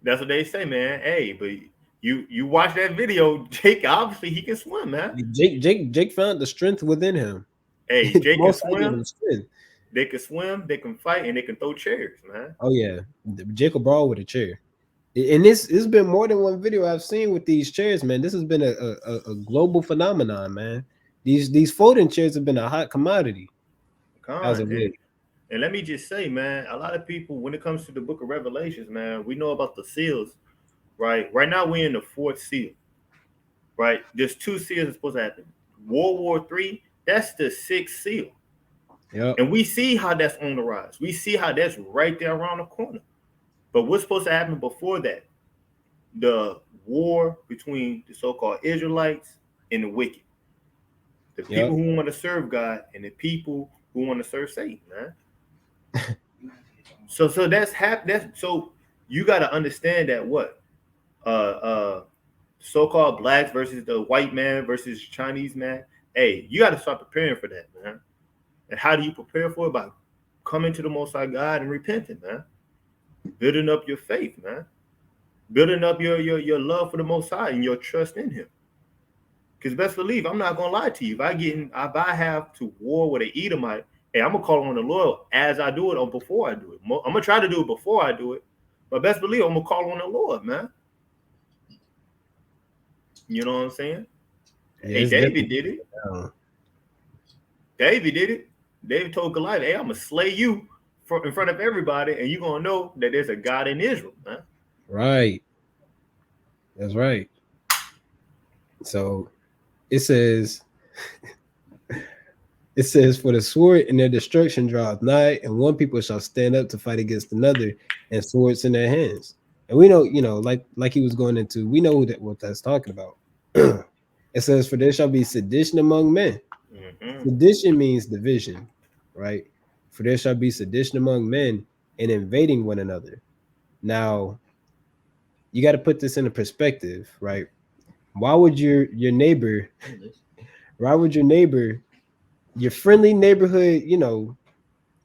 that's what they say, man. Hey, but you watch that video, Jake. Obviously, he can swim, man. Jake found the strength within him. Hey, Jake can Most High gave swim. him strength. They can swim. They can fight, and they can throw chairs, man. Oh yeah, Jacob Brawl with a chair. And this been more than one video I've seen with these chairs, man. This has been a global phenomenon, man. These folding chairs have been a hot commodity as Con, of late. and let me just say, man, a lot of people, when it comes to the Book of Revelations, man, we know about the seals, right? Right now, we're in the fourth seal, right? There's two seals that's supposed to happen. World War III, that's the sixth seal. Yep. And we see how that's on the rise. We see how that's right there around the corner. But what's supposed to happen before that? The war between the so-called Israelites and the wicked. The Yep. people who want to serve God and the people who want to serve Satan, man. So that's so you got to understand that what so-called blacks versus the white man versus Chinese man. Hey, you got to start preparing for that, man. And how do you prepare for it? By coming to the Most High God and repenting, man. Building up your faith, man. Building up your love for the Most High and your trust in Him. Because best believe, I'm not gonna lie to you. If I have to war with an Edomite, hey, I'm gonna call on the Lord as I do it or before I do it. I'm gonna try to do it before I do it, but best believe I'm gonna call on the Lord, man. You know what I'm saying? Yeah, Hey, it's David definitely did it. down. David did it. David told Goliath, "Hey, I'm gonna slay you in front of everybody, and you're gonna know that there's a God in Israel, man." Right. That's right. So it says, for the sword and their destruction draweth nigh, and one people shall stand up to fight against another, and swords in their hands. And we know, like he was going into, we know what that's talking about. It says, for there shall be sedition among men. Mm-hmm. Sedition means division, right? For there shall be sedition among men and invading one another. Now, you got to put this in a perspective, right? Why would your neighbor, why would your neighbor, your friendly neighborhood,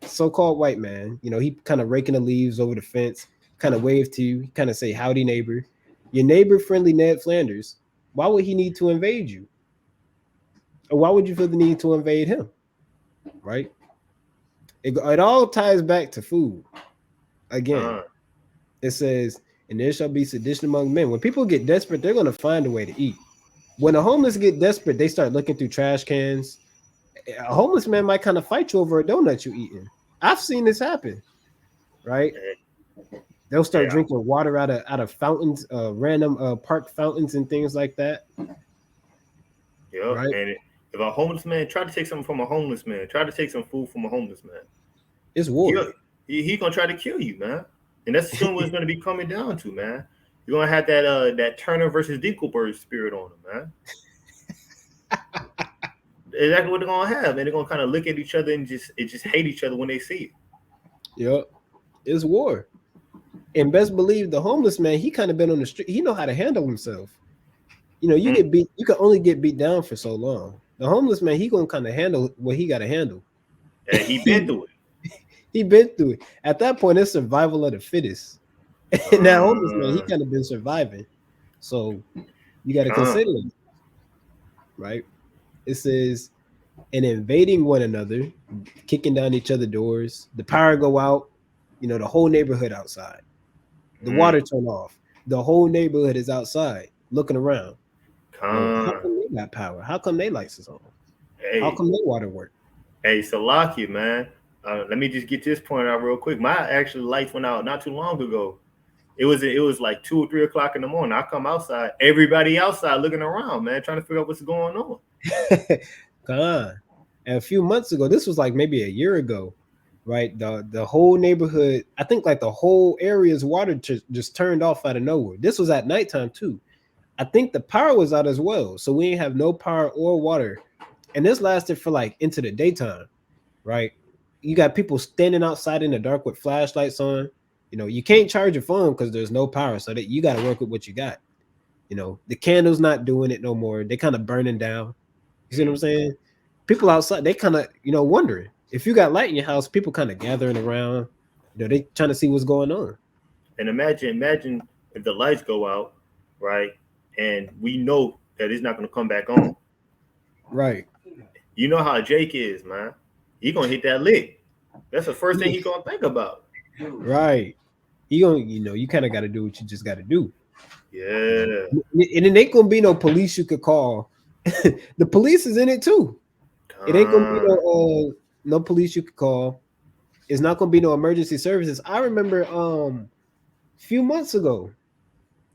so-called white man, he kind of raking the leaves over the fence, kind of wave to you, kind of say howdy neighbor. Your neighbor friendly Ned Flanders, why would he need to invade you? Or why would you feel the need to invade him? Right? It all ties back to food. Again, it says, and there shall be sedition among men. When people get desperate, they're gonna find a way to eat. When the homeless get desperate, they start looking through trash cans. A homeless man might kind of fight you over a donut you eating. I've seen this happen, right? They'll start Yeah, drinking water out of fountains, random park fountains and things like that, yeah. right? And if a homeless man try to take something from a homeless man, try to take some food from a homeless man, It's he'll, war. he gonna try to kill you, man. And that's soon what it's gonna be coming down to, man. You're gonna have that Turner versus Dinkelberg spirit on him, man. Exactly what they're gonna have, and they're gonna kind of look at each other and just hate each other when they see it. Yep, it's war. And best believe the homeless man, he kind of been on the street. He know how to handle himself. You Mm. get beat. You can only get beat down for so long. The homeless man, he gonna kind of handle what he got to handle. And he been through it. He been through it. At that point, it's survival of the fittest. And that homeless man, he Uh, kind of been surviving. So you got to con, consider it, right? It says, and invading one another, kicking down each other doors. The power go out. The whole neighborhood outside. The mm, water turn off. The whole neighborhood is outside looking around. Well, how con. come they got power? How come they lights is on? How Hey, come their water work? hey, Salaki, man. Let me just get this point out real quick. My actually lights went out not too long ago. It was like 2 or 3 o'clock in the morning. I come outside, everybody outside looking around, man, trying to figure out what's going on. God. And a few months ago, this was like maybe a year ago, right? The whole neighborhood, I think like the whole area's water just turned off out of nowhere. This was at nighttime too. I think the power was out as well. So we didn't have no power or water. And this lasted for like into the daytime, right? You got people standing outside in the dark with flashlights on. You can't charge your phone because there's no power. So that you got to work with what you got. The candle's not doing it no more. They kind of burning down. You see what I'm saying? People outside, they kind of, wondering. If you got light in your house, people kind of gathering around. They trying to see what's going on. And imagine if the lights go out, right? And we know that it's not going to come back on. Right. You know how Jake is, man. He gonna hit that lick. That's the first thing he gonna think about. Right. You kind of got to do what you just got to do. Yeah. And it ain't gonna be no police you could call. The police is in it too. It ain't gonna be Uh, no police you could call. It's not gonna be no emergency services. I remember a few months ago,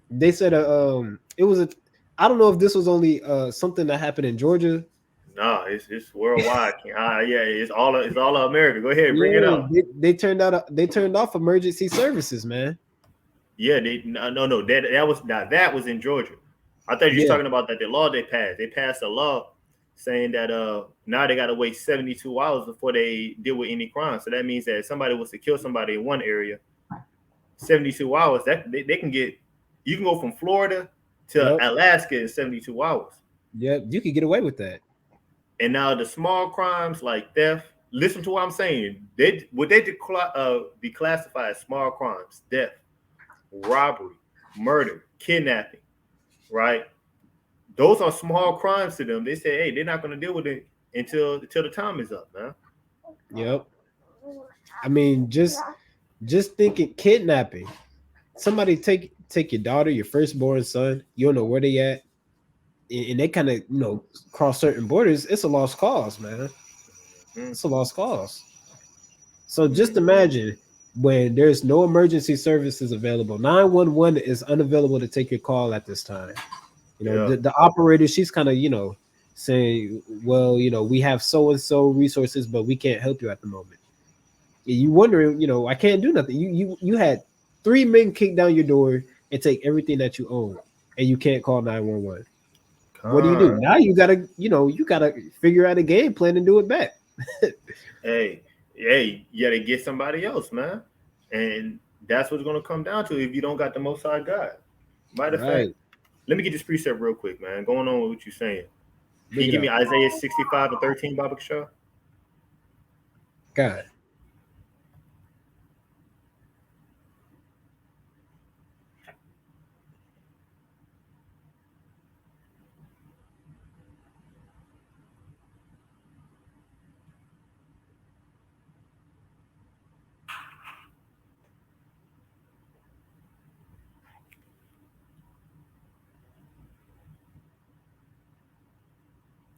they said it was a, I don't know if this was only something that happened in Georgia. nah, it's worldwide. Yeah, it's all of America. Go ahead, bring it Yeah, up. they turned off emergency services, man. Yeah, no, that was in Georgia. I thought you were Yeah, talking about that the law they passed. They passed a law saying that now they got to wait 72 hours before they deal with any crime. So that means that if somebody was to kill somebody in one area, 72 hours that they can get. You can go from Florida to yep, Alaska in 72 hours. yep. You could get away with that. And now the small crimes like theft, listen to what I'm saying. They would they be classified as small crimes: death, robbery, murder, kidnapping, right? Those are small crimes to them. They say, hey, they're not going to deal with it until the time is up, man. Yep. I mean, just thinking kidnapping. Somebody take your daughter, your firstborn son. You don't know where they at, and they kind of cross certain borders. It's a lost cause, man. Mm-hmm. It's a lost cause. So just imagine when there's no emergency services available. 911 is unavailable to take your call at this time. Yeah. The operator, she's kind of saying, well, we have so and so resources, but we can't help you at the moment. You wondering, I can't do nothing. You had 3 men kick down your door and take everything that you own, and you can't call 911. What do you do now? You gotta figure out a game plan and do it back. Hey, you gotta get somebody else, man. And that's what's gonna come down to if you don't got the Most High God. Matter of fact, Right. let me get this precept real quick, man. Going on with what you're saying. Can Bring you it give me up. Isaiah 65:13, Baba Shaw? God.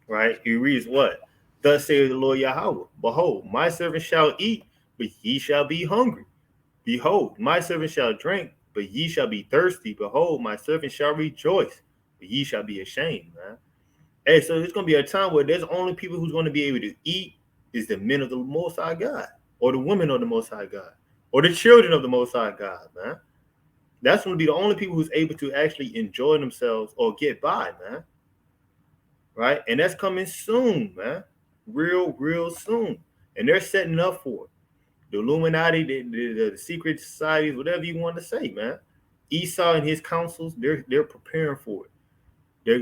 Right? He reads what? Thus saith the Lord Yahweh, behold, my servant shall eat, but ye shall be hungry. Behold, my servant shall drink, but ye shall be thirsty. Behold, my servant shall rejoice, but ye shall be ashamed, man. Hey, so there's gonna be a time where there's only people who's gonna be able to eat is the men of the Most High God, or the women of the Most High God, or the children of the Most High God, man. That's gonna be the only people who's able to actually enjoy themselves or get by, man. Right? And that's coming soon, man. Real soon. And they're setting up for it. The Illuminati, the secret societies, whatever you want to say, man. Esau and his councils, they're preparing for it.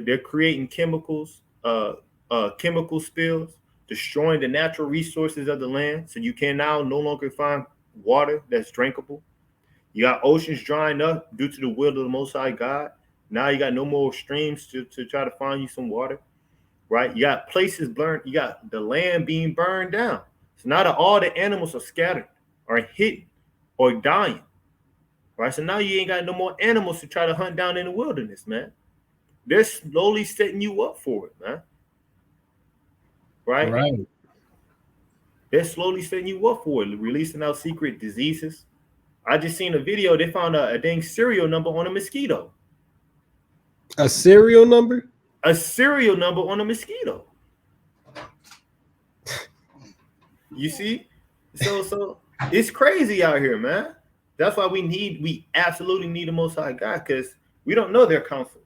They're creating chemical spills, destroying the natural resources of the land, so you can now no longer find water that's drinkable. You got oceans drying up due to the will of the Most High God. Now you got no more streams to try to find you some water, right? You got places burned. You got the land being burned down. So now that all the animals are scattered, are hidden, or dying, right? So now you ain't got no more animals to try to hunt down in the wilderness, man. They're slowly setting you up for it, man. Right? Right. They're slowly setting you up for it, releasing out secret diseases. I just seen a video. They found a dang serial number on a mosquito. A serial number? A serial number on a mosquito. You see? So it's crazy out here, man. That's why we absolutely need the Most High God, because we don't know their counsel.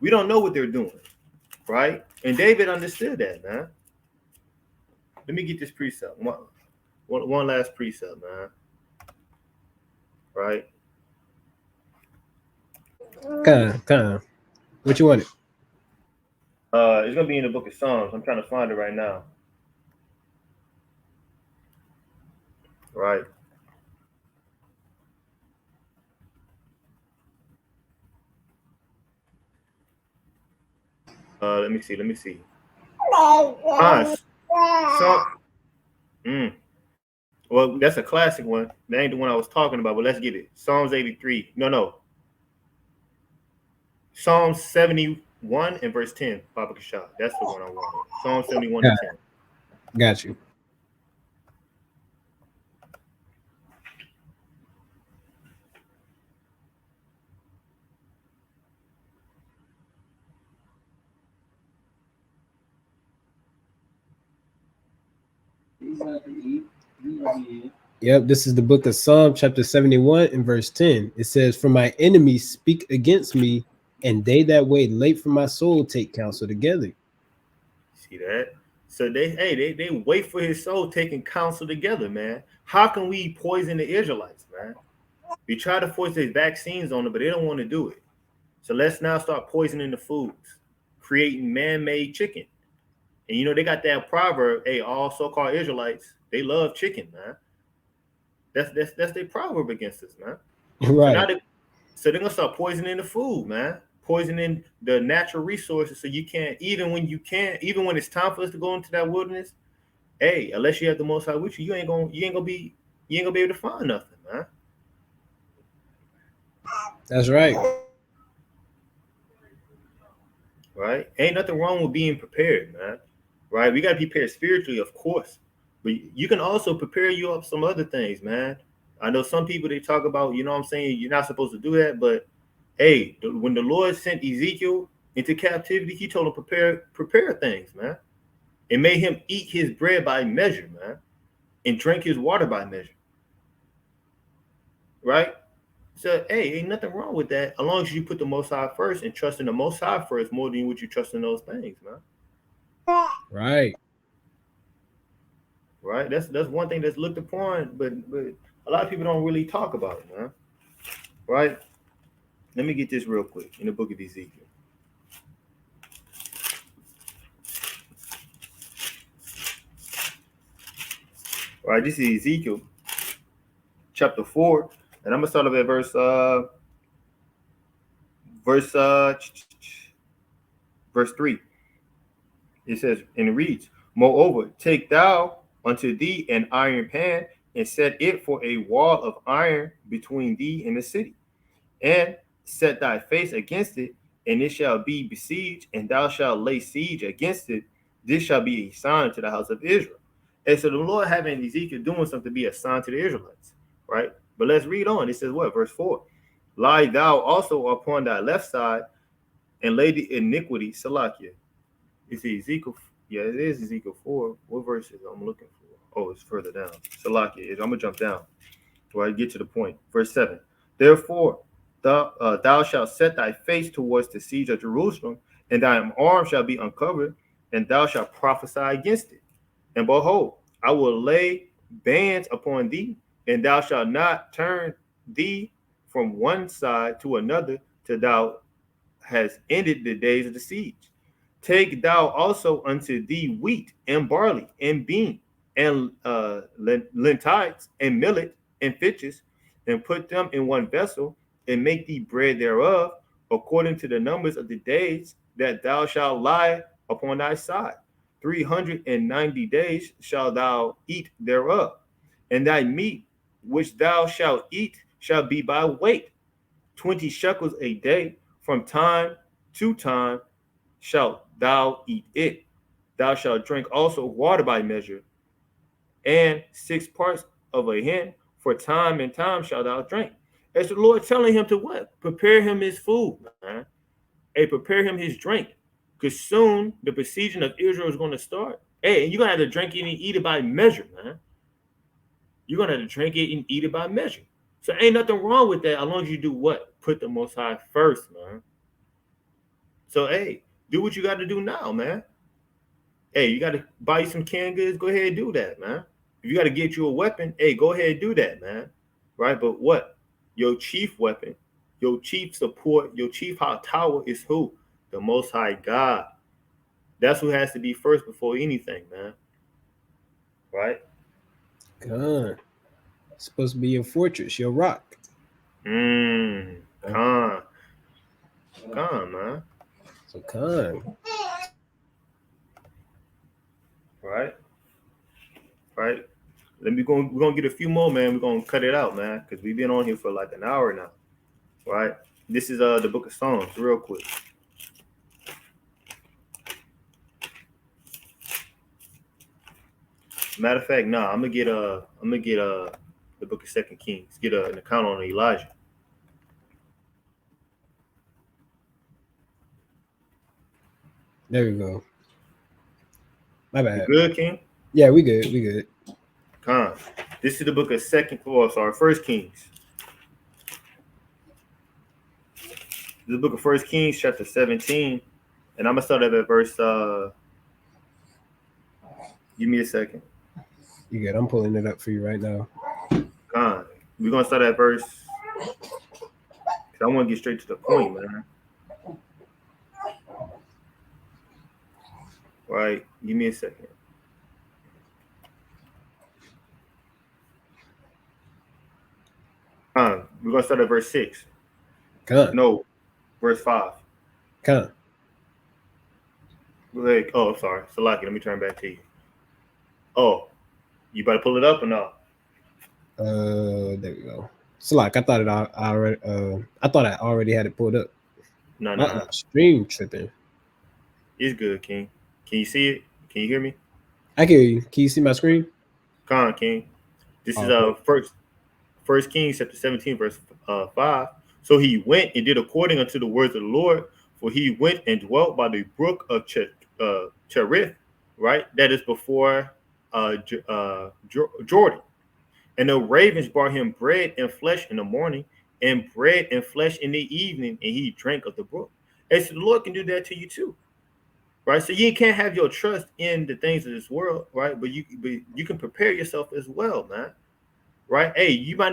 We don't know what they're doing, right? And David understood that, man. Let me get this precept. One last precept, man. Right? Kind of. What you wanted? It's gonna be in the book of Psalms. I'm trying to find it right now. Right. Let me see. So, well, that's a classic one. That ain't the one I was talking about, but let's get it. Psalms 83. No. Psalms 71 and verse 10. Papa Kashah. That's the one I wanted. Psalm 71 and 10. Got you. Yep, this is the book of Psalm, chapter 71, and verse 10. It says, for my enemies speak against me, and they that wait late for my soul take counsel together. See that? So they wait for his soul taking counsel together, man. How can we poison the Israelites, man? We try to force these vaccines on them, but they don't want to do it. So let's now start poisoning the foods, creating man-made chicken And you know, they got that proverb, hey, all so-called Israelites, they love chicken, man. That's their proverb against us, man. So now Right. so they're gonna start poisoning the food, man. Poisoning the natural resources, so you can't, even when it's time for us to go into that wilderness, hey, unless you have the Most High with you, you ain't gonna be able to find nothing, man. That's right. Right? Ain't nothing wrong with being prepared, man. Right? We gotta be prepared spiritually, of course, but you can also prepare you up some other things, man. I know some people, they talk about, you know what I'm saying, you're not supposed to do that, but hey, when the Lord sent Ezekiel into captivity, he told him prepare things, man. It made him eat his bread by measure, man, and drink his water by measure. Right? So, hey, ain't nothing wrong with that, as long as you put the Most High first and trust in the Most High first more than what you trust in those things, man. Right. Right? That's one thing that's looked upon, but a lot of people don't really talk about it, man. Right? Let me get this real quick in the book of Ezekiel. Right, this is Ezekiel chapter 4, and I'm gonna start off at verse 3. It says, and it reads, moreover, take thou unto thee an iron pan, and set it for a wall of iron between thee and the city, and set thy face against it, and it shall be besieged, and thou shalt lay siege against it. This shall be a sign to the house of Israel. And so the Lord having Ezekiel doing something to be a sign to the Israelites, right? But let's read on. It says what? Verse 4. Lie thou also upon thy left side, and lay the iniquity, Salakia. It's Ezekiel. Yeah, it is Ezekiel 4. What verse is it I'm looking for? Oh, it's further down. Salakia. I'm going to jump down till I get to the point. Verse 7. Therefore, thou shalt set thy face towards the siege of Jerusalem, and thy arm shall be uncovered, and thou shalt prophesy against it. And behold, I will lay bands upon thee, and thou shalt not turn thee from one side to another till thou hast ended the days of the siege. Take thou also unto thee wheat and barley and bean and lentites and millet and fitches, and put them in one vessel, and make thee bread thereof, according to the numbers of the days that thou shalt lie upon thy side. 390 days shalt thou eat thereof, and thy meat which thou shalt eat shall be by weight, 20 shekels a day, from time to time shalt thou eat it. Thou shalt drink also water by measure, and 6 parts of a hin, for time and time shalt thou drink. As the Lord telling him to what? Prepare him his food, man. Hey, prepare him his drink. Because soon the besieging of Israel is going to start. Hey, and you're going to have to drink it and eat it by measure, man. You're going to have to drink it and eat it by measure. So ain't nothing wrong with that, as long as you do what? Put the Most High first, man. So, hey, do what you got to do now, man. Hey, you got to buy you some canned goods, go ahead and do that, man. If you got to get you a weapon, hey, go ahead and do that, man. Right? But what? Your chief weapon, your chief support, your chief high tower is who? The Most High God. That's who has to be first before anything, man. Right? Con. It's supposed to be your fortress, your rock. Con, man. So con. Right? Right? We're gonna get a few more, man. We're gonna cut it out, man, because we've been on here for like an hour now. Right? This is the book of Psalms, real quick. Matter of fact, nah, I'm gonna get the book of Second Kings, get an account on Elijah. There we go. My bad. You good, King? Yeah, we good. We good. Con. This is the book of First Kings. This is the book of First Kings, chapter 17, and I'm gonna start at verse. Give me a second. You good? I'm pulling it up for you right now. Con. We're gonna start at verse. I want to get straight to the point, man. right? Give me a second. We're gonna start at verse 6. Con, No, verse 5. con. Go ahead. Oh, I'm sorry. Salaki, let me turn back to you. Oh, you better pull it up or not? There we go. So like I already I thought I already had it pulled up. No, My, no, my no. stream tripping. It's good, King. Can you see it? Can you hear me? I can hear you. Can you see my screen? King. This is Oh, cool. First Kings chapter 17, verse 5. So he went and did according unto the words of the Lord, for he went and dwelt by the brook of Cherith, right? That is before Jordan. And the ravens brought him bread and flesh in the morning, and bread and flesh in the evening, and he drank of the brook. And so the Lord can do that to you too, right? So you can't have your trust in the things of this world, right? But you can prepare yourself as well, man. Right? Hey, you might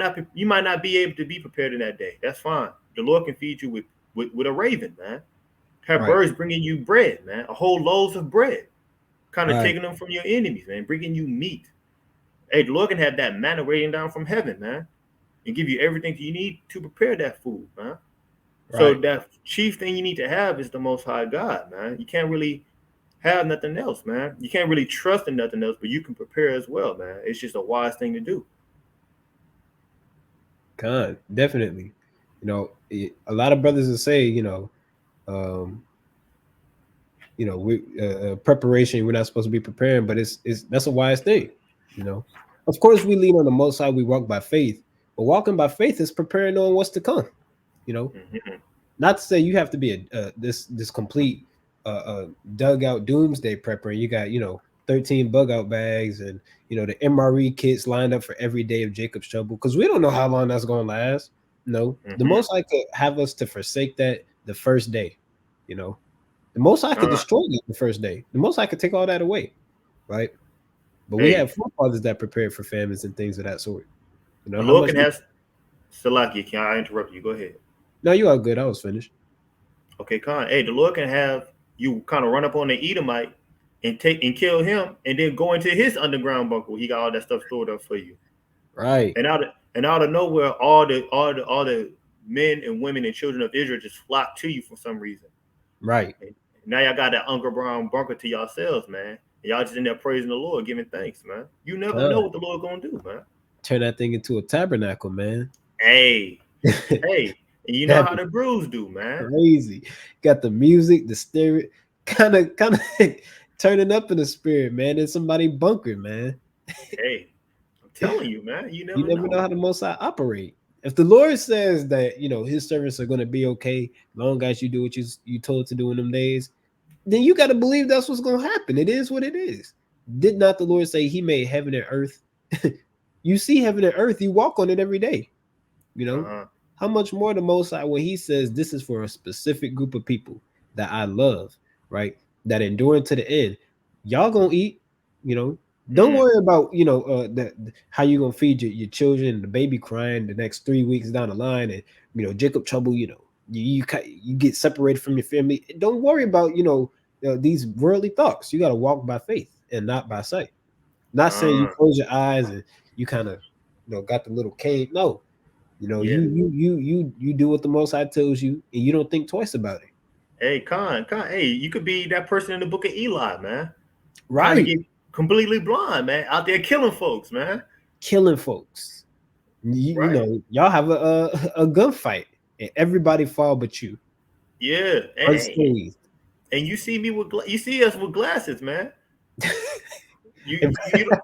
not be able to be prepared in that day. That's fine. The Lord can feed you with a raven, man. Have Right, birds bringing you bread, man. A whole loaves of bread, kind of right, taking them from your enemies, man. Bringing you meat. Hey, the Lord can have that manna raining down from heaven, man, and give you everything you need to prepare that food, man. So right. that chief thing you need to have is the Most High God, man. You can't really have nothing else, man. You can't really trust in nothing else, but you can prepare as well, man. It's just a wise thing to do. Con, definitely. A lot of brothers will say, um, we preparation. We're not supposed to be preparing, but it's that's a wise thing. You know, of course, we lean on the Most High. We walk by faith, but walking by faith is preparing on what's to come. You know, Mm-hmm. not to say you have to be this complete dugout doomsday prepper. And you got 13 bug out bags and the MRE kits lined up for every day of Jacob's trouble because we don't know how long that's gonna last. No, the Mm-hmm. most I could have us to forsake that the first day. You know, the most I could Uh, destroy it the first day. The most I could take all that away, right? But we hey, have forefathers that prepared for famines and things of that sort. the How Lord much? can have Salaki. Can I interrupt you? Go ahead. No, you are good. I was finished. Okay, Khan. Hey, the Lord can have you kind of run up on the Edomite and take and kill him, and then go into his underground bunker where he got all that stuff stored up for you. Right, And out of nowhere, all the men and women and children of Israel just flock to you for some reason. right, And now y'all got that underground bunker to yourselves, man. And y'all just in there praising the Lord, giving thanks, man. You never know God. what the Lord gonna do, man. Turn that thing into a tabernacle, man. Hey, hey, and you know That'd how be the brews do, man. crazy. Got the music, the stereo, kind of turning up in the spirit, man. In somebody bunker, man. Hey, I'm telling you, man. You You never never know know. how the Most High operate. If the Lord says that His servants are going to be okay, long as you do what you told to do in them days, then you got to believe that's what's going to happen. It is what it is. Did not the Lord say He made heaven and earth? You see heaven and earth. You walk on it every day. You know, Uh-huh. how much more the Most High when He says this is for a specific group of people that I love, right? That endure to the end. Y'all gonna eat, you know. Don't Mm. worry about that how you gonna feed your children, the baby crying the next 3 weeks down the line, and Jacob trouble. You get separated from your family. Don't worry about these worldly thoughts. You got to walk by faith and not by sight. Not saying you Uh, close your eyes and you kind of got the little cane. No, yeah. you do what the Most High tells you, and you don't think twice about it. Hey, Con, hey, you could be that person in the book of Eli, man. Kind of Right, get completely blind, man, out there killing folks, man. killing folks. Right? Y'all have a gunfight, and everybody fall but you, Yeah. unscathed. And you see me you see us with glasses, man. You And you don't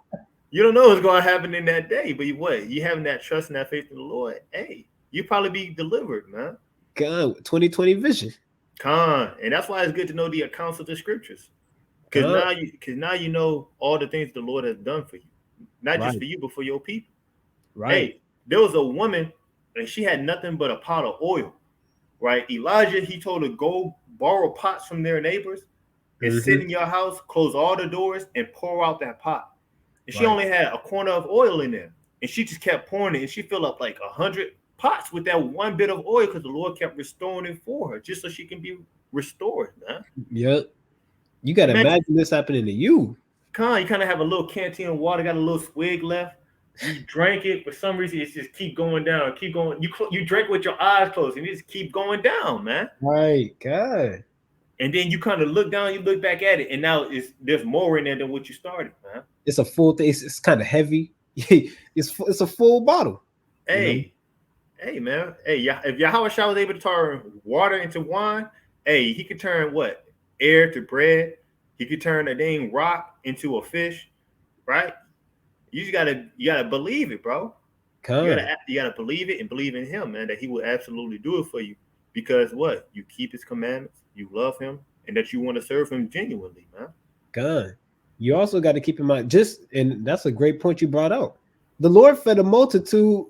you don't know what's going to happen in that day, but what you having that trust and that faith in the Lord. Hey, you probably be delivered, man. God, 2020 vision. And that's why it's good to know the accounts of the scriptures. Because God, now you know all the things the Lord has done for you, not just right, for you, but for your people. right. Hey, there was a woman and she had nothing but a pot of oil, right? Elijah, he told her go borrow pots from their neighbors and sit Mm-hmm. in your house, close all the doors, and pour out that pot. And she Right. only had a corner of oil in there, and she just kept pouring it, and she filled up like 100 pots with that one bit of oil because the Lord kept restoring it for her, just so she can be restored, man. Yep. You got to Imagine, imagine this happening to you. you kind of have a little canteen of water, got a little swig left. You drank it, for some reason, it's just keep going down, keep going. You drink with your eyes closed, and it just keep going down, man. Right, God. And then you kind of look down, you look back at it, and now there's more in there than what you started, man. It's a full thing. It's kind of heavy. It's a full bottle. You know. Hey, hey, man. Hey, yeah. If Yahweh Shah was able to turn water into wine, hey, he could turn what? Air to bread. He could turn a dang rock into a fish, right? You gotta believe it, bro. Con, You gotta believe it and believe in him, man, that he will absolutely do it for you. Because what? You keep his commandments, you love him, and that you want to serve him genuinely, man. con. You also got to keep in mind, and that's a great point you brought out. The Lord fed a multitude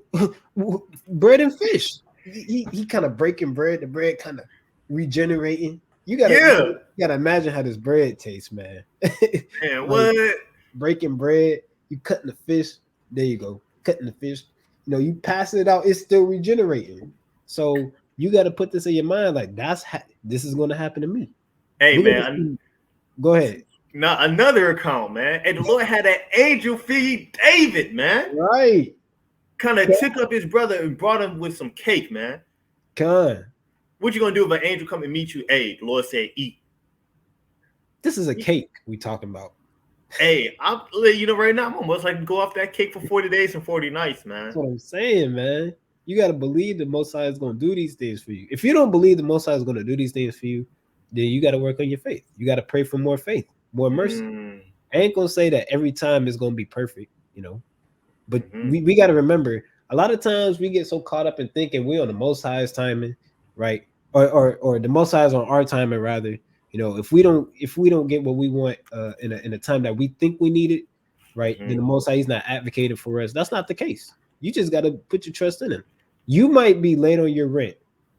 bread and fish. He kind of breaking bread, the bread kind of regenerating. Yeah. You gotta imagine how this bread tastes, man. Man, Like what? breaking bread, you cutting the fish. There you go, cutting the fish. You passing it out, it's still regenerating. So you got to put this in your mind, like this is going to happen to me. Hey, We're gonna man. see. Go ahead. Now another account, man. And the Lord had an angel feed David, man. Right, Kind of took up his brother and brought him with some cake, man. con. What you gonna do if an angel come and meet you? Hey, the Lord said, eat. This is a cake we talking about. Hey, I'm letting you know right now, I'm almost like go off that cake for 40 days and 40 nights, That's man. what I'm saying, man. You got to believe the Most High is going to do these things for you. If you don't believe the Most High is going to do these things for you, then you got to work on your faith. You got to pray for more faith, more mercy. Mm, I ain't gonna say that every time it's gonna be perfect. But mm-hmm, we got to remember, a lot of times we get so caught up in thinking we're on the Most High's timing, right? Or the Most High's on our timing rather. If we don't get what we want in a time that we think we need it, right? mm-hmm. Then the Most High is not advocating for us. That's not the case. You just got to put your trust in Him. You might be late on your rent,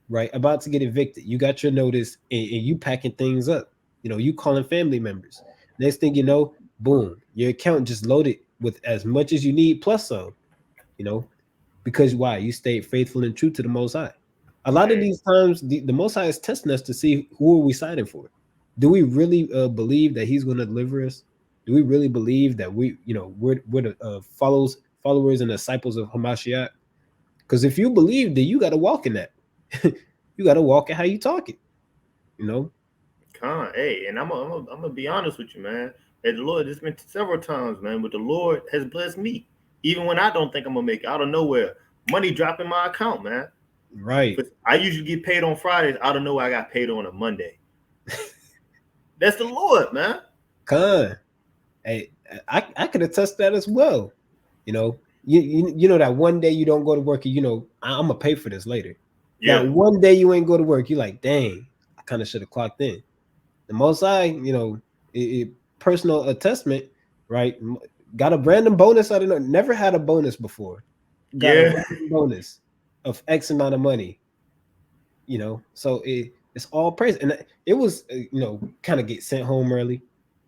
right? About to get evicted. You got your notice, and you packing things up. You calling family members. Next thing you know, boom, your account just loaded with as much as you need plus some, you know, because why? You stayed faithful and true to the Most High. A lot of Hey, these times, the Most High is testing us to see who are we siding for. Do we really believe that He's going to deliver us? Do we really believe that we're the followers and disciples of Hamashiach? Because if you believe, then you got to walk in that. You got to walk it how you talk it. You know, hey, and I'm gonna be honest with you, man. Hey, the Lord, it's been several times, man, but the Lord has blessed me. Even when I don't think I'm gonna make it out of nowhere, money drop in my account, man. right? But I usually get paid on Fridays. Out of nowhere, I got paid on a Monday. That's the Lord, man. Con. Hey, I could attest that as well. You know that one day you don't go to work, and I'm gonna pay for this later. That Yeah, one day you ain't go to work, you're like, dang, I kind of should have clocked in. The Most High, personal attestment, right? Got a random bonus. I don't know, never had a bonus before. Got a yeah. random bonus of X amount of money. So it's all praise, and it was kind of get sent home early.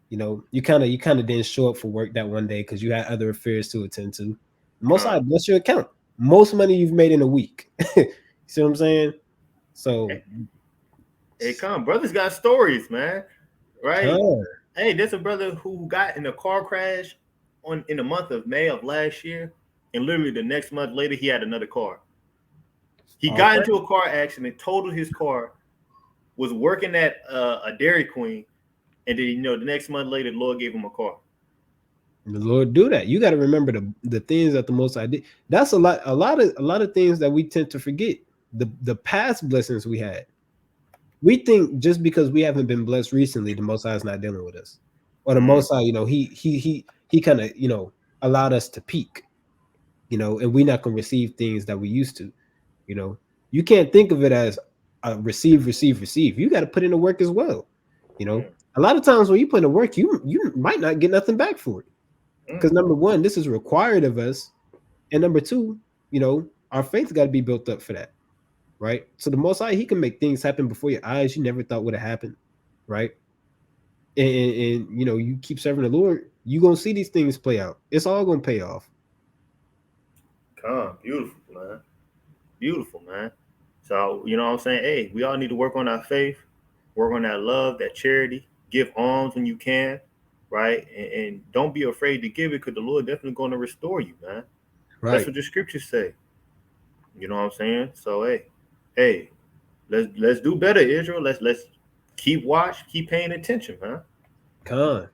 You kind of didn't show up for work that one day because you had other affairs to attend to. Most I Con. bless your account. Most money you've made in a week. You see what I'm saying? So, Hey, come, brothers got stories, man. Right? con, Hey, there's a brother who got in a car crash in the month of May of last year, and literally the next month later, he had another car. He all got praise. into a car accident, totaled his car, was working at a Dairy Queen, and then the next month later, the Lord gave him a car. The Lord do that. You got to remember the things that the Most I did. That's a lot of things that we tend to forget. The past blessings we had. We think just because we haven't been blessed recently, the Most High is not dealing with us, or the Mm, Most High, he kind of allowed us to peak, and we're not gonna receive things that we used to. You know, you can't think of it as receive, receive, receive. You got to put in the work as well. You know, mm, a lot of times when you put in the work, you might not get nothing back for it mm. because number one, this is required of us, and number two, our faith got to be built up for that, right? So the Most High, He can make things happen before your eyes you never thought would have happened, right? And you keep serving the Lord, you gonna see these things play out. It's all gonna pay off. Come, beautiful, man. Beautiful, man. So, you know what I'm saying? Hey, we all need to work on our faith, work on that love, that charity. give alms when you can, right? And don't be afraid to give it, because the Lord definitely going to restore you, man. That's Right. what the scriptures say. You know what I'm saying? So hey, let's do better, Israel. Let's keep watch, keep paying attention, man. Con,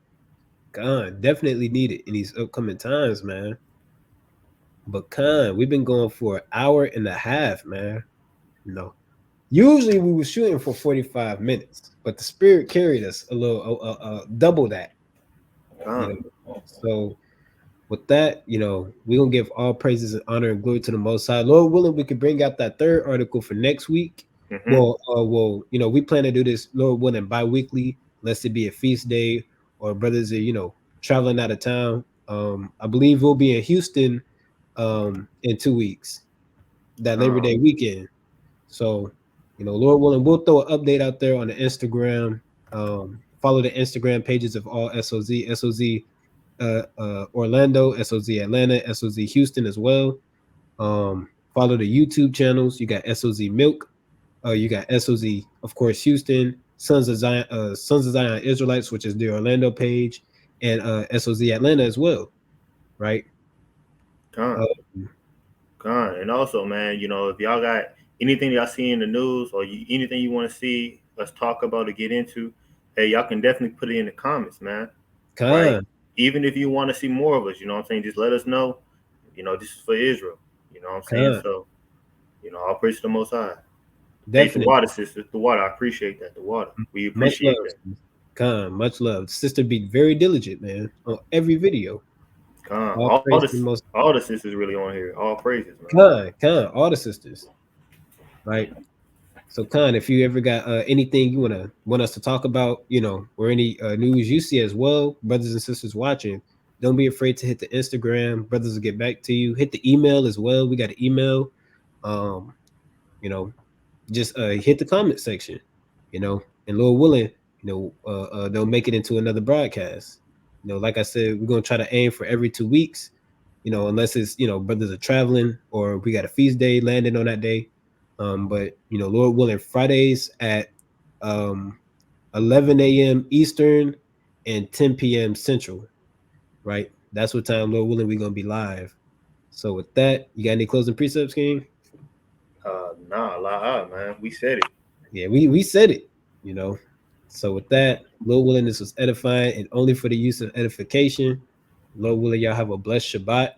con, definitely needed in these upcoming times, man. But con, we've been going for an hour and a half, man. No, usually we were shooting for 45 minutes, but the spirit carried us a little, double that, you Con. know. So with that, we're gonna give all praises and honor and glory to the Most High. Lord willing, we could bring out that third article for next week. Mm-hmm. Well, we plan to do this, Lord willing, bi-weekly, unless it be a feast day or brothers are, traveling out of town. I believe we'll be in Houston in 2 weeks, that Labor Con. Day weekend. So, Lord willing, we'll throw an update out there on the Instagram. Follow the Instagram pages of all SOZ Orlando, SOZ Atlanta, SOZ Houston as well. Follow the YouTube channels. You got SOZ Milk. You got SOZ, of course, Houston, Sons of Zion Israelites, which is the Orlando page, and SOZ Atlanta as well, right? Con. Um, Con. And also, man, if y'all got anything y'all see in the news, or anything you want to see us talk about or get into, hey, y'all can definitely put it in the comments, man. Right? Con, Even if you want to see more of us, you know what I'm saying? Just let us know. This is for Israel. You know what I'm saying? con, So, all praise to the Most High. Hey, the definitely. water, sister. The water. I appreciate that. The water. We Much love. appreciate that. Con, much love. Sister be very diligent, man, on every video. Con. All All praise to the this, most. all the sisters really on here. All praises, man. Con, all the sisters, right? So, Con, if you ever got anything you want us to talk about, or any news you see as well, brothers and sisters watching, don't be afraid to hit the Instagram. Brothers will get back to you. Hit the email as well. We got an email. Um, you know, just hit the comment section. And Lord willing, they'll make it into another broadcast. Like I said, we're gonna try to aim for every 2 weeks. Unless it's brothers are traveling or we got a feast day landing on that day. But Lord willing, Fridays at um 11 a.m. Eastern and 10 p.m. Central, right? That's what time, Lord willing, we're gonna be live. So with that, you got any closing precepts, King? Nah, la, man. We said it. Yeah, we said it, you know. So with that, Lord willing, this was edifying and only for the use of edification. Lord willing, y'all have a blessed Shabbat.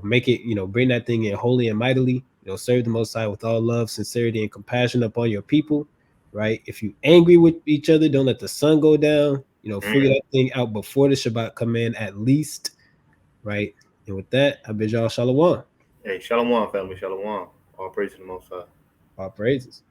Make it, bring that thing in holy and mightily. Serve the Most High with all love, sincerity, and compassion upon your people. Right? If you angry with each other, don't let the sun go down. Figure Mm. that thing out before the Shabbat come in at least. Right? And with that, I bid y'all shalom. Hey, shalom, family. Shalom. All praise to the Most High. All praises.